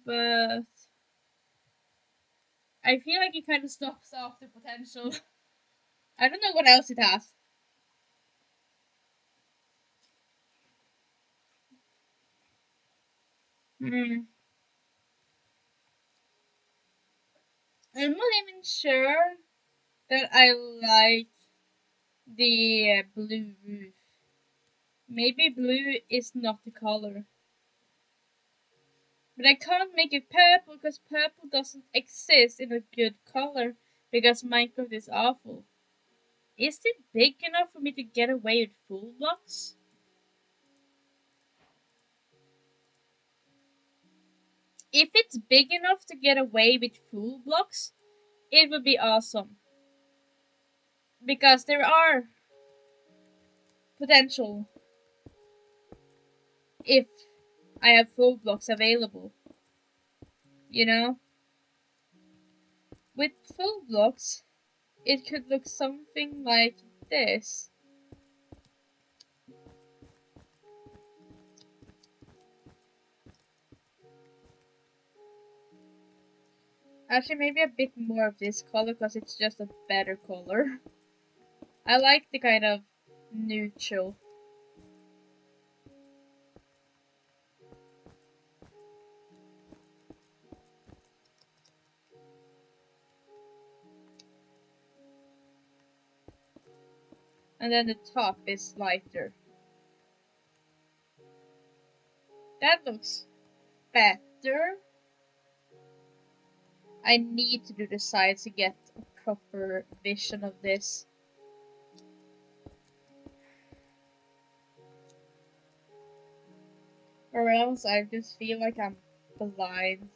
But I feel like it kind of stops after potential. I don't know what else it has. I'm not even sure that I like the blue roof. Maybe blue is not the color. But I can't make it purple because purple doesn't exist in a good color because Minecraft is awful. Is it big enough for me to get away with full blocks? If it's big enough to get away with full blocks, it would be awesome. Because there are potential if I have full blocks available. You know? With full blocks, it could look something like this. Actually, maybe a bit more of this color because it's just a better color. I like the kind of neutral. And then the top is lighter. That looks better. I need to do the sides to get a proper vision of this. Or else I just feel like I'm blind.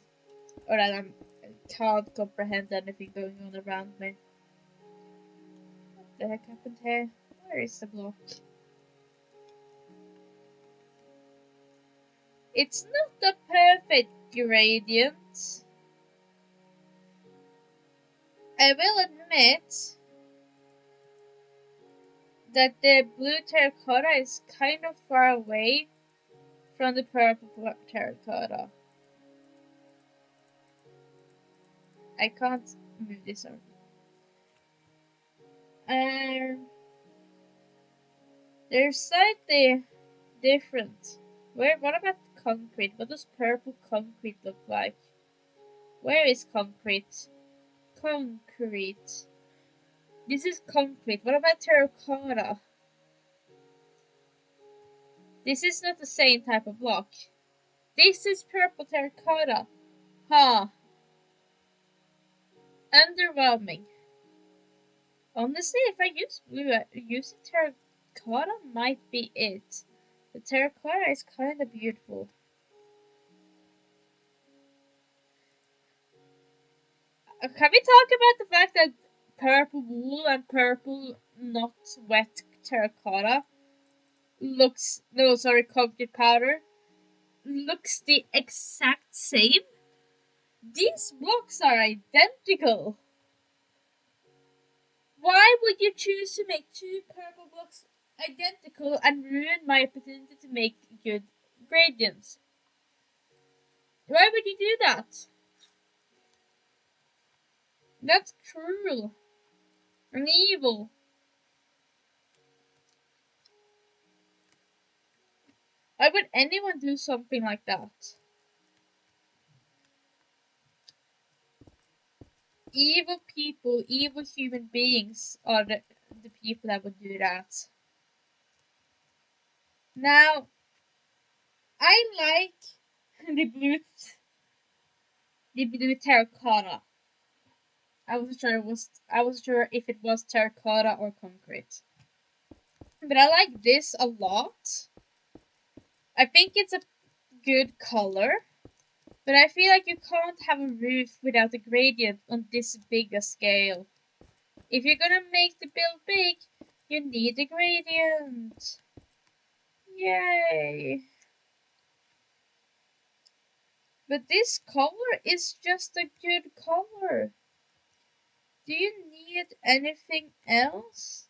Or that I can't comprehend anything going on around me. What the heck happened here? Where is the block? It's not a perfect gradient. I will admit that the blue terracotta is kind of far away from the purple terracotta. I can't move this on. They're slightly different. What about concrete? What does purple concrete look like? Where is concrete? Concrete. This is concrete. What about terracotta? This is not the same type of block. This is purple terracotta. Huh. Underwhelming. Honestly, if I use blue, using terracotta might be it. The terracotta is kind of beautiful. Can we talk about the fact that purple wool and purple not wet terracotta looks, no, sorry, concrete powder, looks the exact same? These blocks are identical. Why would you choose to make two purple blocks identical and ruin my opportunity to make good gradients? Why would you do that? That's cruel and evil. Why would anyone do something like that? Evil people, evil human beings are the people that would do that. Now, I like the blue terracotta. I wasn't sure if it was terracotta or concrete. But I like this a lot. I think it's a good color. But I feel like you can't have a roof without a gradient on this big a scale. If you're gonna make the build big, you need a gradient. Yay! But this color is just a good color. Do you need anything else?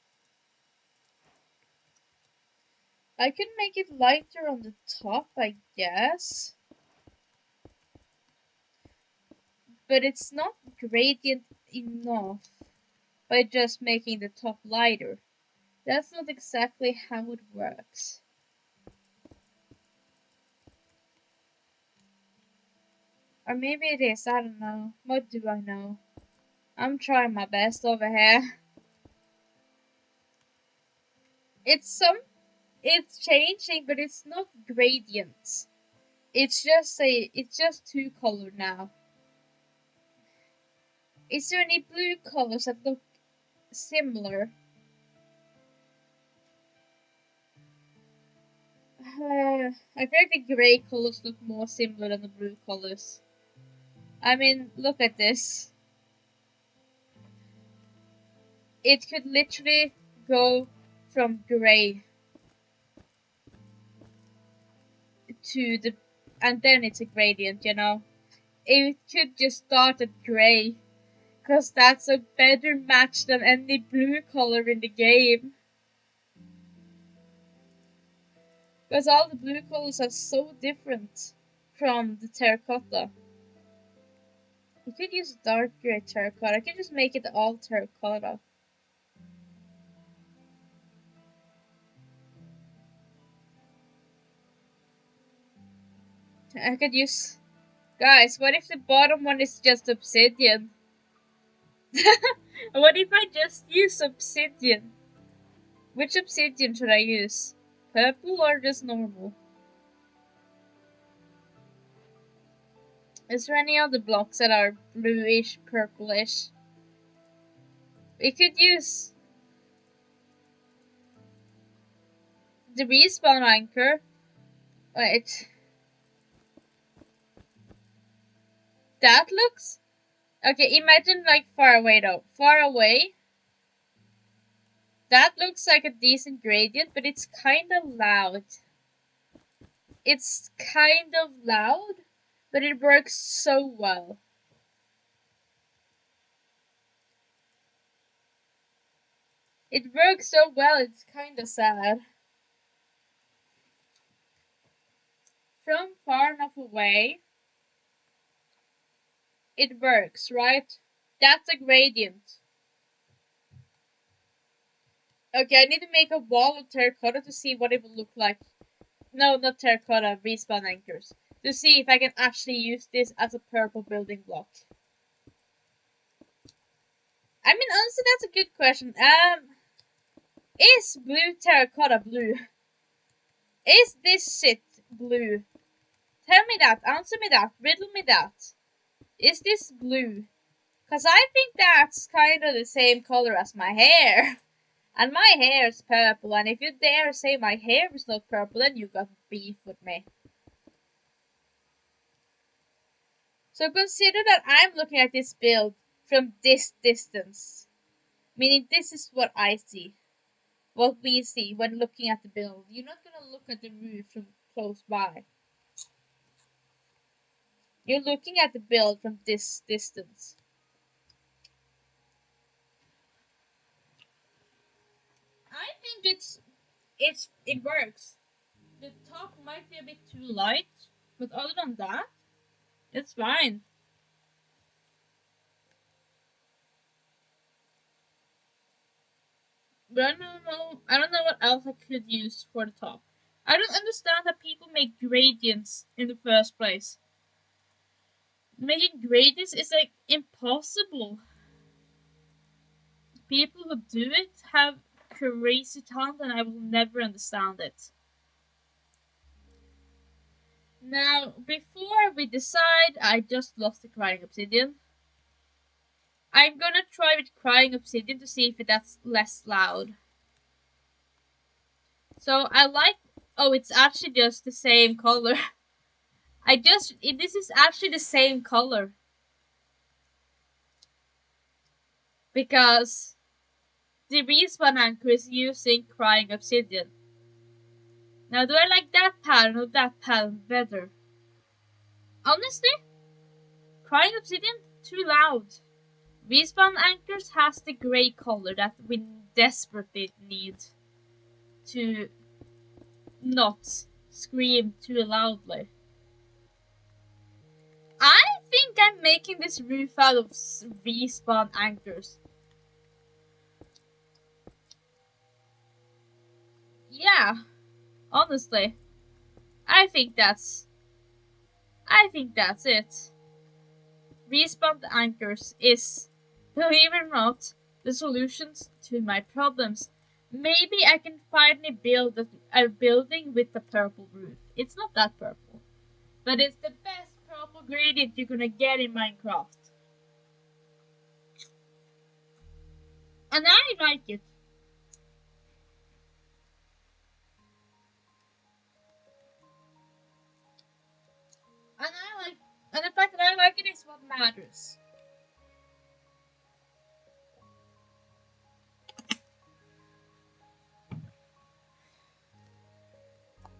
I can make it lighter on the top, I guess. But it's not gradient enough by just making the top lighter. That's not exactly how it works. Or maybe it is, I don't know. What do I know? I'm trying my best over here. It's changing, but it's not gradients. It's just two color now. Is there any blue colors that look similar? I feel like the gray colors look more similar than the blue colors. I mean, look at this. It could literally go from gray to the, and then it's a gradient, you know? It could just start at gray, because that's a better match than any blue color in the game. Because all the blue colors are so different from the terracotta. You could use darker terracotta. I could just make it all terracotta. I could use... Guys, what if the bottom one is just obsidian? What if I just use obsidian? Which obsidian should I use? Purple or just normal? Is there any other blocks that are bluish, purplish? We could use the respawn anchor. Wait. That looks... Okay, imagine like far away though. Far away. That looks like a decent gradient, but it's kind of loud. It's kind of loud, but it works so well. It works so well, it's kind of sad. From far enough away, it works, right? That's a gradient. Okay, I need to make a wall of terracotta to see what it will look like. No, not terracotta, respawn anchors. To see if I can actually use this as a purple building block. I mean, honestly, that's a good question. Is blue terracotta blue? Is this shit blue? Tell me that, answer me that, riddle me that. Is this blue? Cause I think that's kind of the same color as my hair. And my hair is purple, and if you dare say my hair is not purple, then you got beef with me. So consider that I'm looking at this build from this distance. Meaning this is what I see. What we see when looking at the build. You're not gonna look at the roof from close by. You're looking at the build from this distance. I think it works. The top might be a bit too light, but other than that, it's fine. But I don't know what else I could use for the top. I don't understand how people make gradients in the first place. Making gradients is like impossible. People who do it have crazy talent and I will never understand it. Now, before we decide, I just lost the crying obsidian. I'm gonna try with crying obsidian to see if that's less loud. So I like... Oh, it's actually just the same color. This is actually the same color. Because the respawn anchor is using crying obsidian. Now, do I like that pattern or that pattern better? Honestly, crying obsidian, too loud. Respawn anchors has the gray color that we desperately need to not scream too loudly. I think I'm making this roof out of respawn anchors. Yeah, honestly, I think that's it. Respawn anchors is, believe it or not, the solutions to my problems. Maybe I can finally build a building with a purple roof. It's not that purple, but it's the best purple gradient you're gonna get in Minecraft. And I like it. And the fact that I like it is what matters.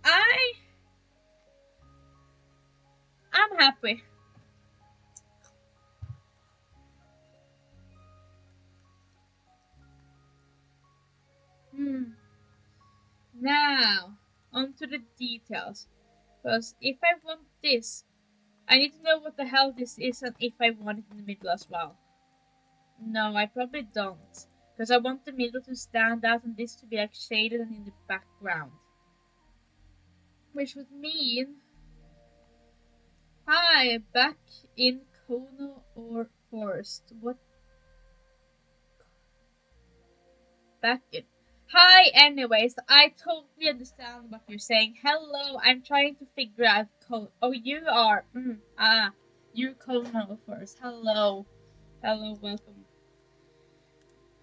I I'm happy. Now, onto the details. Because if I want this, I need to know what the hell this is and if I want it in the middle as well. No, I probably don't. Because I want the middle to stand out and this to be like shaded and in the background. Which would mean... Hi, back in Kono or Forest. What? Back in... Hi, anyways, I totally understand what you're saying. Hello, I'm trying to figure out Oh, you are... you're Kono first. Hello. Hello, welcome.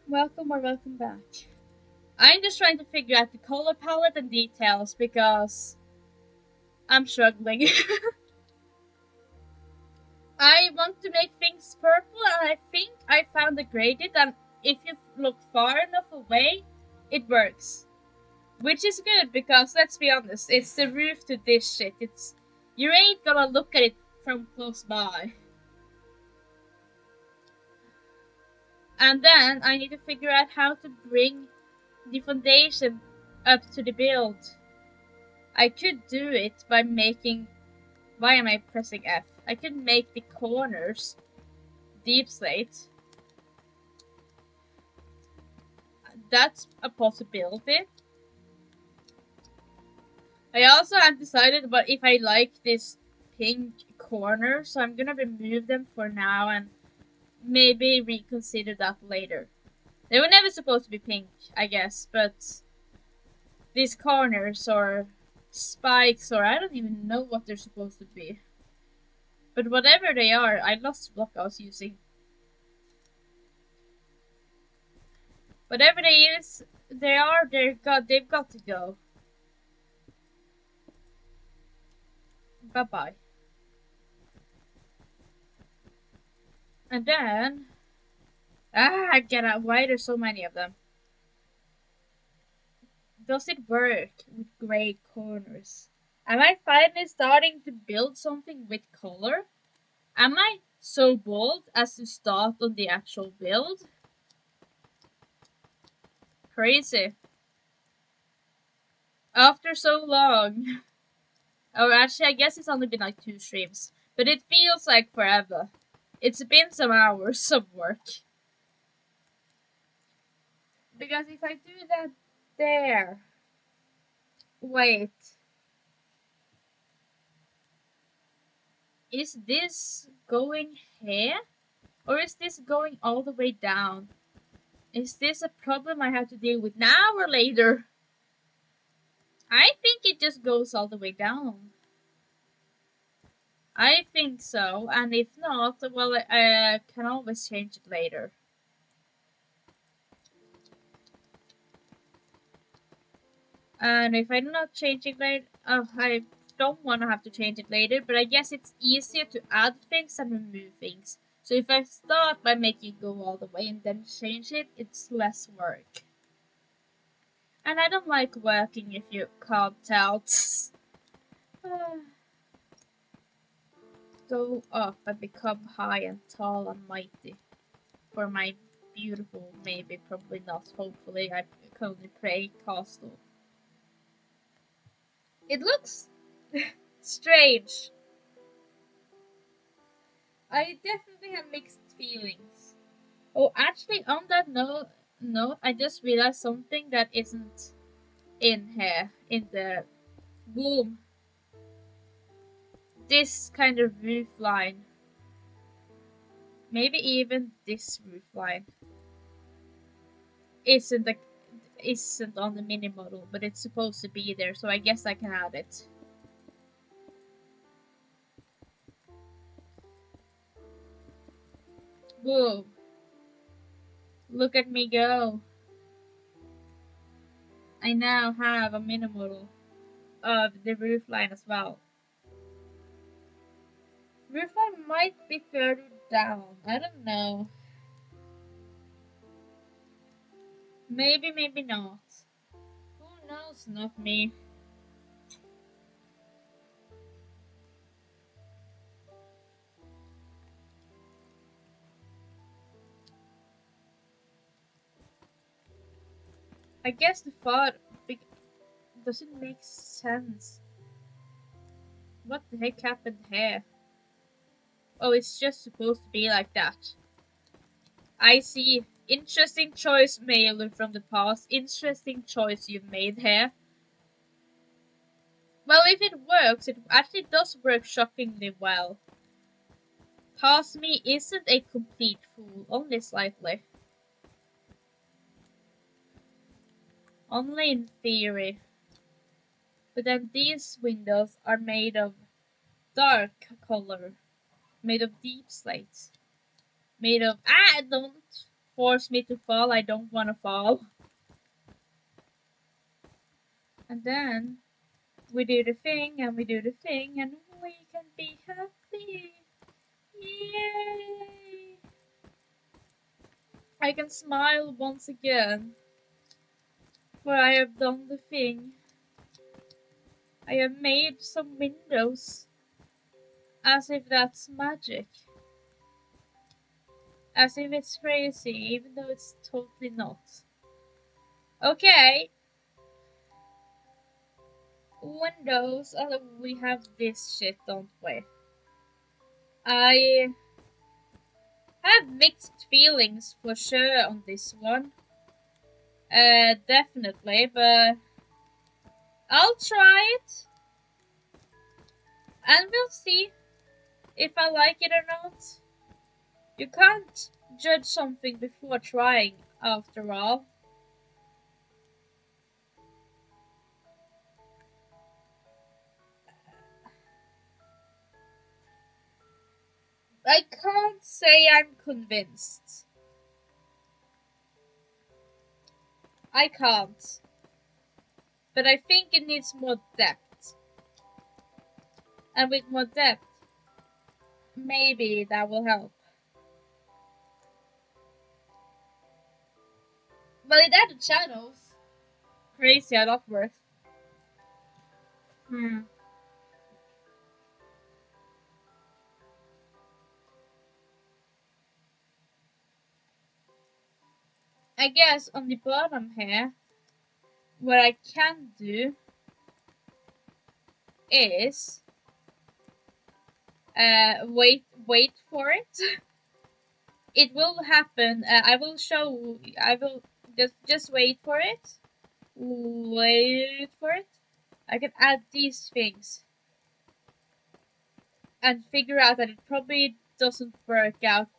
Welcome or welcome back. I'm just trying to figure out the color palette and details because I'm struggling. I want to make things purple and I think I found a gradient and if you look far enough away, it works. Which is good because let's be honest, it's the roof to this shit. You ain't gonna look at it from close by. And then I need to figure out how to bring the foundation up to the build. I could do it by making... Why am I pressing F? I could make the corners deep slate. That's a possibility. I also have decided about if I like this pink corner, so I'm gonna remove them for now and maybe reconsider that later. They were never supposed to be pink, I guess, but these corners or spikes or I don't even know what they're supposed to be. But whatever they are, I lost the block I was using. Whatever they are, they've got to go. Bye bye. And then get out. Why there's so many of them? Does it work with gray corners? Am I finally starting to build something with color? Am I so bold as to start on the actual build? Crazy. After so long. Oh, actually, I guess it's only been like 2 streams. But it feels like forever. It's been some hours of work. Because if I do that there... Wait. Is this going here? Or is this going all the way down? Is this a problem I have to deal with now or later? I think it just goes all the way down. I think so, and if not, well, I can always change it later. And if I do not change it later, I don't want to have to change it later, but I guess it's easier to add things than remove things. So if I start by making it go all the way and then change it, it's less work. And I don't like working if you can't tell. Go up and become high and tall and mighty. For my beautiful, maybe, probably not, hopefully, I can only pray castle. It looks strange. I definitely have mixed feelings. Oh, actually, on that note, I just realized something that isn't in here, in the boom. This kind of roof line. Maybe even this roof line. Isn't on the mini model, but it's supposed to be there, so I guess I can add it. Whoa. Look at me go. I now have a mini model of the roof line as well. Roof line might be further down. I don't know. Maybe, maybe not. Who knows? Not me. I guess the thought doesn't make sense. What the heck happened here? Oh, it's just supposed to be like that. I see. Interesting choice, mailer from the past. Interesting choice you've made here. Well, if it works, it actually does work shockingly well. Past me isn't a complete fool, only slightly. Only in theory. But then these windows are made of dark color. Made of deep slates. Made of... Ah, don't force me to fall, I don't want to fall. And then we do the thing, and we do the thing, and we can be happy. Yay! I can smile once again, for I have done the thing. I have made some windows, as if that's magic. As if it's crazy, even though it's totally not. Okay. Windows, we have this shit, don't we? I have mixed feelings for sure on this one. Definitely, but I'll try it and we'll see if I like it or not. You can't judge something before trying, after all. I can't say I'm convinced. I can't. But I think it needs more depth. And with more depth, maybe that will help. But it added shadows. Crazy how that works. I guess on the bottom here, what I can do is wait for it. It will happen. I will show. I will just wait for it. Wait for it. I can add these things and figure out that it probably doesn't work out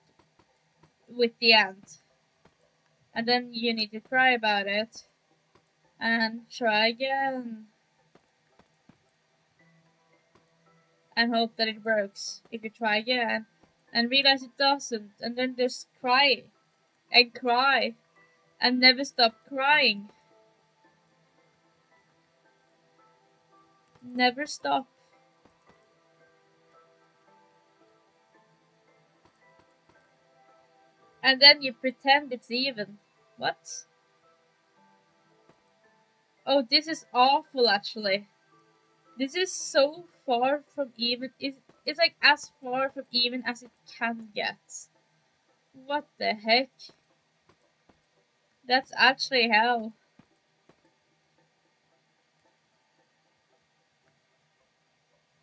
with the end. And then you need to cry about it and try again and hope that it works if you try again and realize it doesn't and then just cry and cry and never stop crying. Never stop. And then you pretend it's even. What? Oh, this is awful actually. This is so far from even. It's like as far from even as it can get. What the heck? That's actually hell.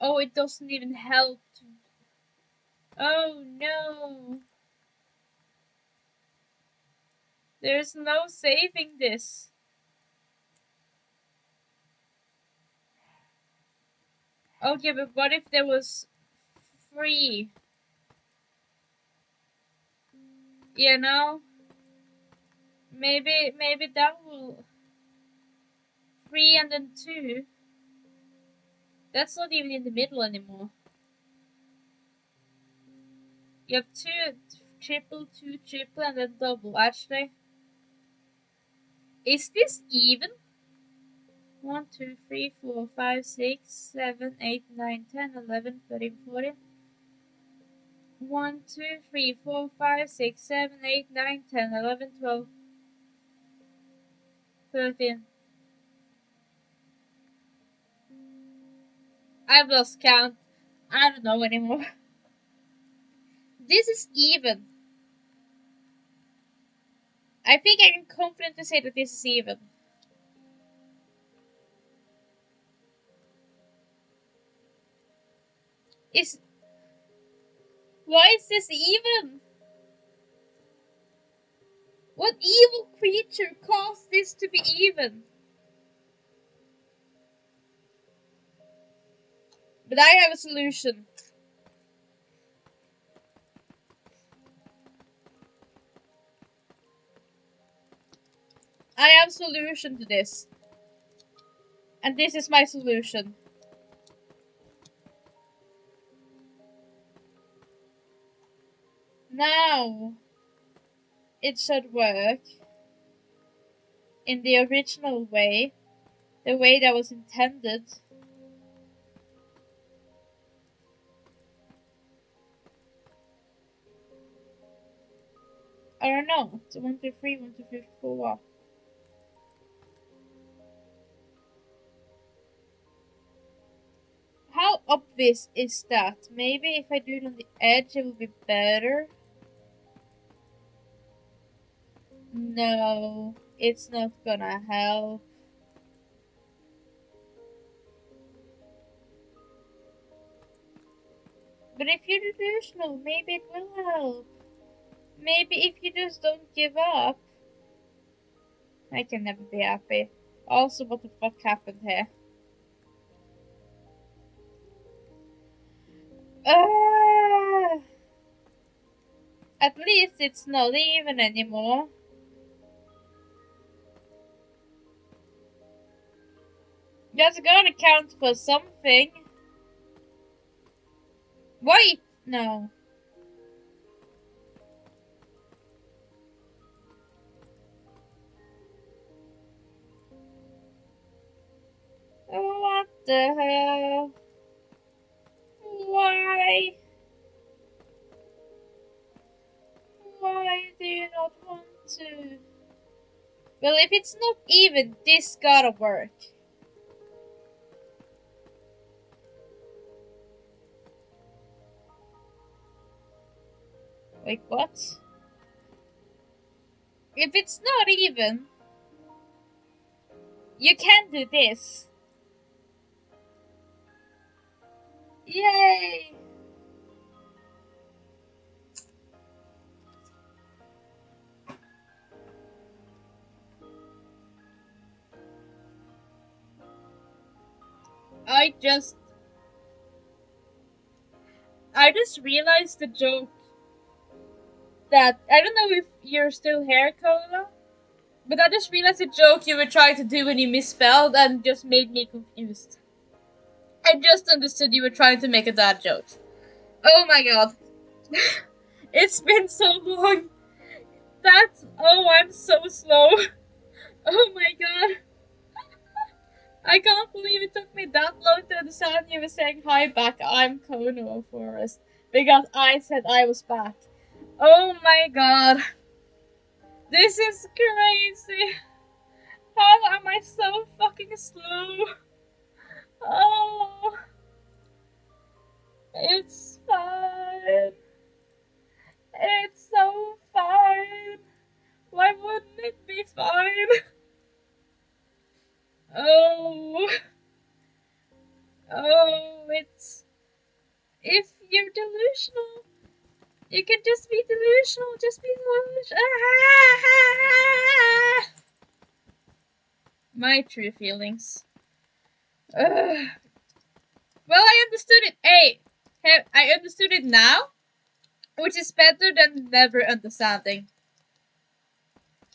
Oh, it doesn't even help. Oh no. There's no saving this. Okay, but what if there was free? You know? Maybe that will free and then two. That's not even in the middle anymore. You have two triple, two triple, and then double. Actually, is this even? 1, 2, 3, 4, 5, 6, 7, 8, 9, 10, 11, 13, 14. 1, 2, 3, 4, 5, 6, 7, 8, 9, 10, 11, 12, 13. I've lost count. I don't know anymore. This is even. I think I can confidently say that this is even. Is Why is this even? What evil creature caused this to be even? But I have a solution. I have a solution to this. And this is my solution. Now, it should work in the original way, the way that was intended. I don't know. So 1, 2, 3, 1, 2, 3, 4. How obvious is that? Maybe if I do it on the edge, it will be better. No, it's not gonna help. But if you're delusional, maybe it will help. Maybe if you just don't give up. I can never be happy. Also, what the fuck happened here? At least it's not even anymore. That's gonna count for something. Wait! No. What the hell? Why? Why do you not want to? Well, if it's not even, this gotta work. Wait, what? If it's not even, you can do this. Yay! I just realized the joke that I don't know if you're still here, Cola, but I just realized the joke you were trying to do when you misspelled and just made me confused. I just understood you were trying to make a dad joke. Oh my god. It's been so long. Oh, I'm so slow. Oh my god. I can't believe it took me that long to understand you were saying hi back. I'm Kono of Forest. Because I said I was back. Oh my god. This is crazy. How am I so fucking slow? Oh. It's fine. It's so fine. Why wouldn't it be fine? Oh. Oh, it's... If you're delusional, you can just be delusional. Just be delusional. My true feelings. Ugh. Well, I understood it. Hey, I understood it now, which is better than never understanding.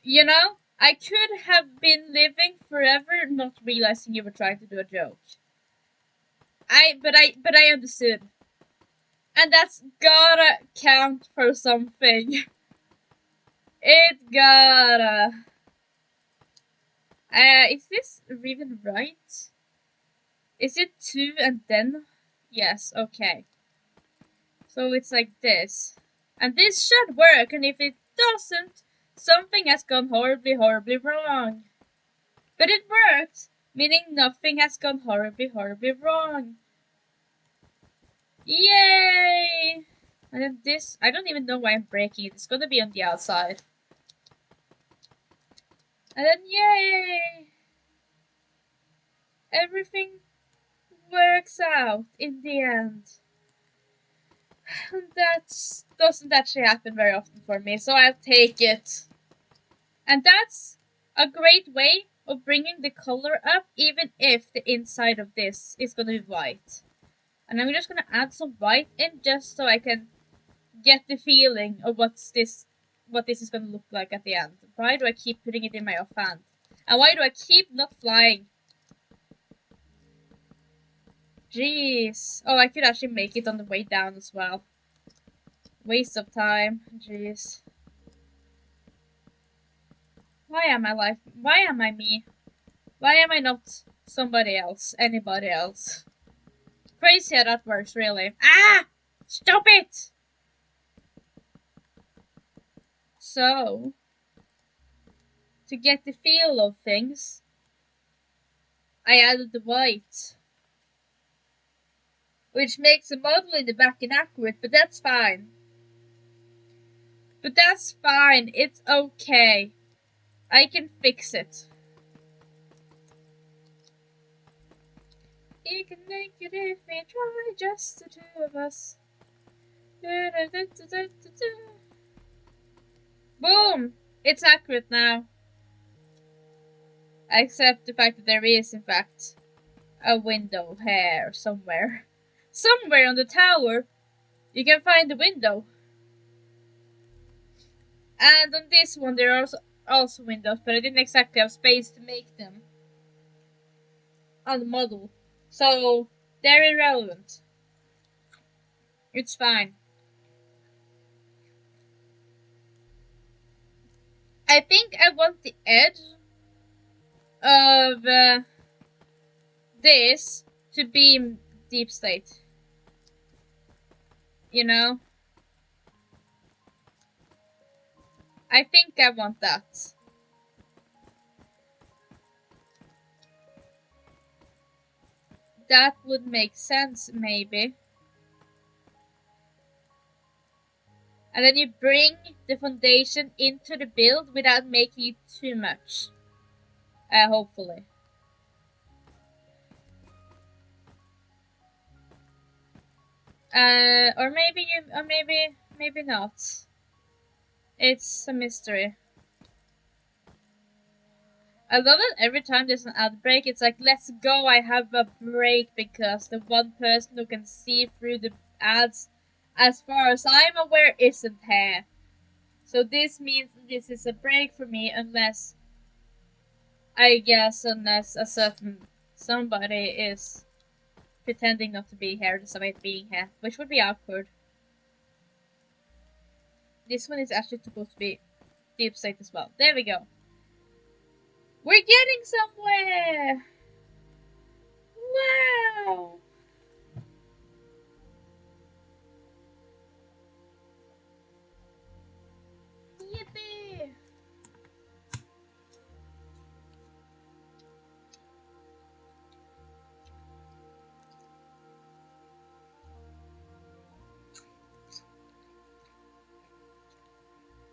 You know, I could have been living forever not realizing you were trying to do a joke. But I understood. And that's gotta count for something. It gotta. Is this even right? Is it 2 and then? Yes, okay. So it's like this. And this should work, and if it doesn't, something has gone horribly, horribly wrong. But it worked, meaning nothing has gone horribly, horribly wrong. Yay! And then this, I don't even know why I'm breaking it. It's gonna be on the outside. And then yay! Everything works out in the end. That doesn't actually happen very often for me, so I'll take it. And that's a great way of bringing the color up, even if the inside of this is going to be white. And I'm just going to add some white in just so I can get the feeling of what this is going to look like at the end. Why do I keep putting it in my offhand? And why do I keep not flying? Jeez. Oh, I could actually make it on the way down as well. Waste of time. Jeez. Why am I like? Why am I me? Why am I not somebody else? Anybody else? Crazy how that works, really. Ah! Stop it! So, to get the feel of things, I added the white. Which makes the model in the back inaccurate, but that's fine. But that's fine, it's okay. I can fix it. You can make it if we try, just the two of us. Boom! It's accurate now. Except the fact that there is, in fact, a window here somewhere. Somewhere on the tower, you can find the window. And on this one, there are also windows, but I didn't exactly have space to make them on the model. So, they're irrelevant. It's fine. I think I want the edge of this to be deep slate. You know? I think I want that. That would make sense, maybe. And then you bring the foundation into the build without making it too much. Hopefully. Or maybe not. It's a mystery. I love that every time there's an ad break, it's like, let's go, I have a break, because the one person who can see through the ads, as far as I'm aware, isn't here. So this means this is a break for me, unless a certain somebody is pretending not to be here despite being here, which would be awkward. This one is actually supposed to be deep slate as well. There we go. We're getting somewhere! Wow! Yippee!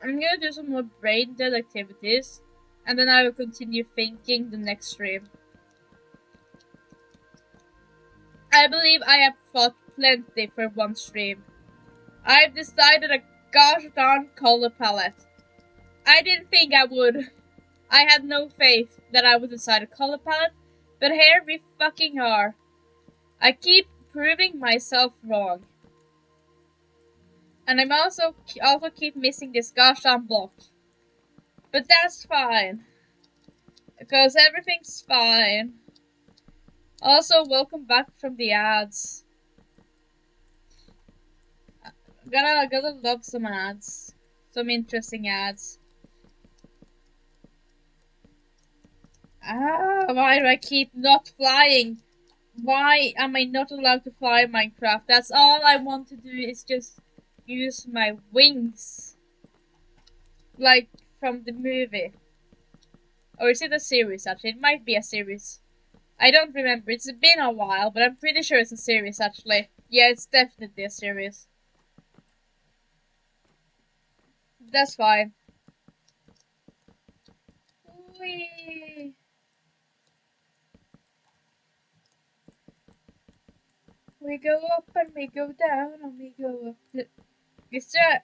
I'm gonna do some more brain dead activities, and then I will continue thinking the next stream. I believe I have thought plenty for one stream. I've decided a gosh darn color palette. I didn't think I would. I had no faith that I would decide a color palette, but here we fucking are. I keep proving myself wrong. And I'm also keep missing this gosh darn block. But that's fine. Because everything's fine. Also, welcome back from the ads. Gotta love some ads. Some interesting ads. Why do I keep not flying? Why am I not allowed to fly Minecraft? That's all I want to do is just use my wings. Like from the movie. Or is it a series actually? It might be a series. I don't remember. It's been a while, but I'm pretty sure it's a series actually. Yeah, it's definitely a series. That's fine. Whee! We go up and we go down and we go up. Is there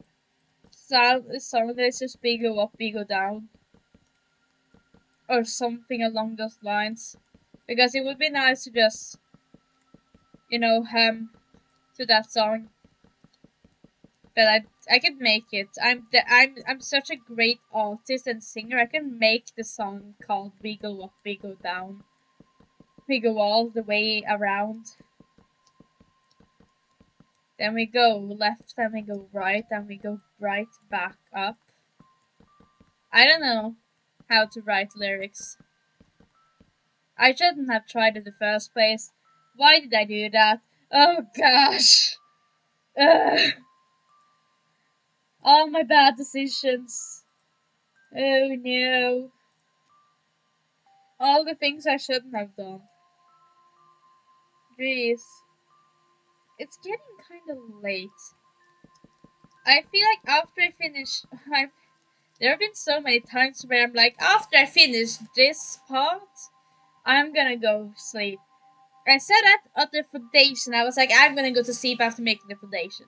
a song that's just we go up, we go down? Or something along those lines? Because it would be nice to just, hum to that song. But I can make it. I'm such a great artist and singer. I can make the song called "We Go Up, We Go Down." We go all the way around. Then we go left, then we go right, then we go right back up. I don't know how to write lyrics. I shouldn't have tried in the first place. Why did I do that? Oh gosh. Ugh. All my bad decisions. Oh no. All the things I shouldn't have done. Jeez. It's getting kind of late. I feel like after I finish, there have been so many times where I'm like, after I finish this part, I'm gonna go sleep. I said that at the foundation. I was like, I'm gonna go to sleep after making the foundation.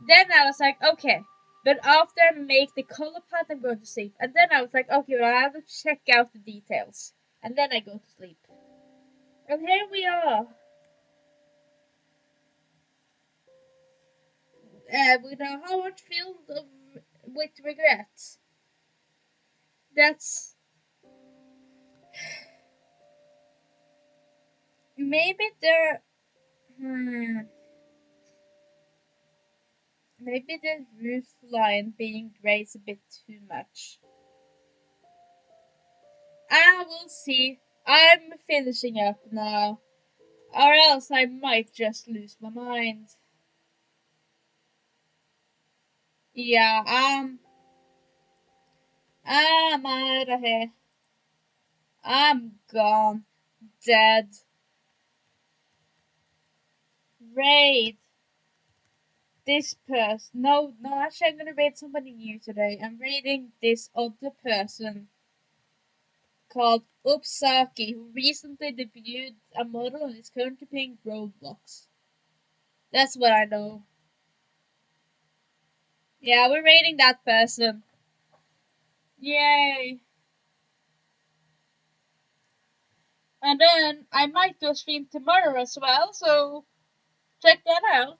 Then I was like, okay, but after I make the color part, I'm going to sleep. And then I was like, okay, well, I have to check out the details. And then I go to sleep. And here we are. With a heart filled with regret. That's maybe there. Maybe the roof line being gray is a bit too much. I will see. I'm finishing up now, or else I might just lose my mind. Yeah, I'm out of here. I'm gone, dead. Raid this person. No, no, actually, I'm gonna raid somebody new today. I'm raiding this other person called Upsaki, who recently debuted a model and is currently playing Roblox. That's what I know. Yeah, we're rating that person. Yay! And then I might do a stream tomorrow as well, so check that out.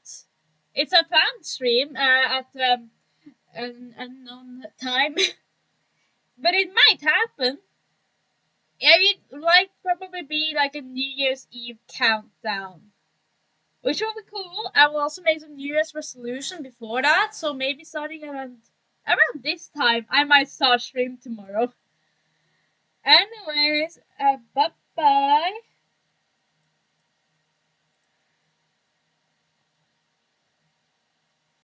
It's a fan stream at an unknown time, but it might happen. It might probably be like a New Year's Eve countdown, which will be cool. I will also make some New Year's resolution before that, so maybe starting around this time, I might start stream tomorrow. Anyways, bye bye.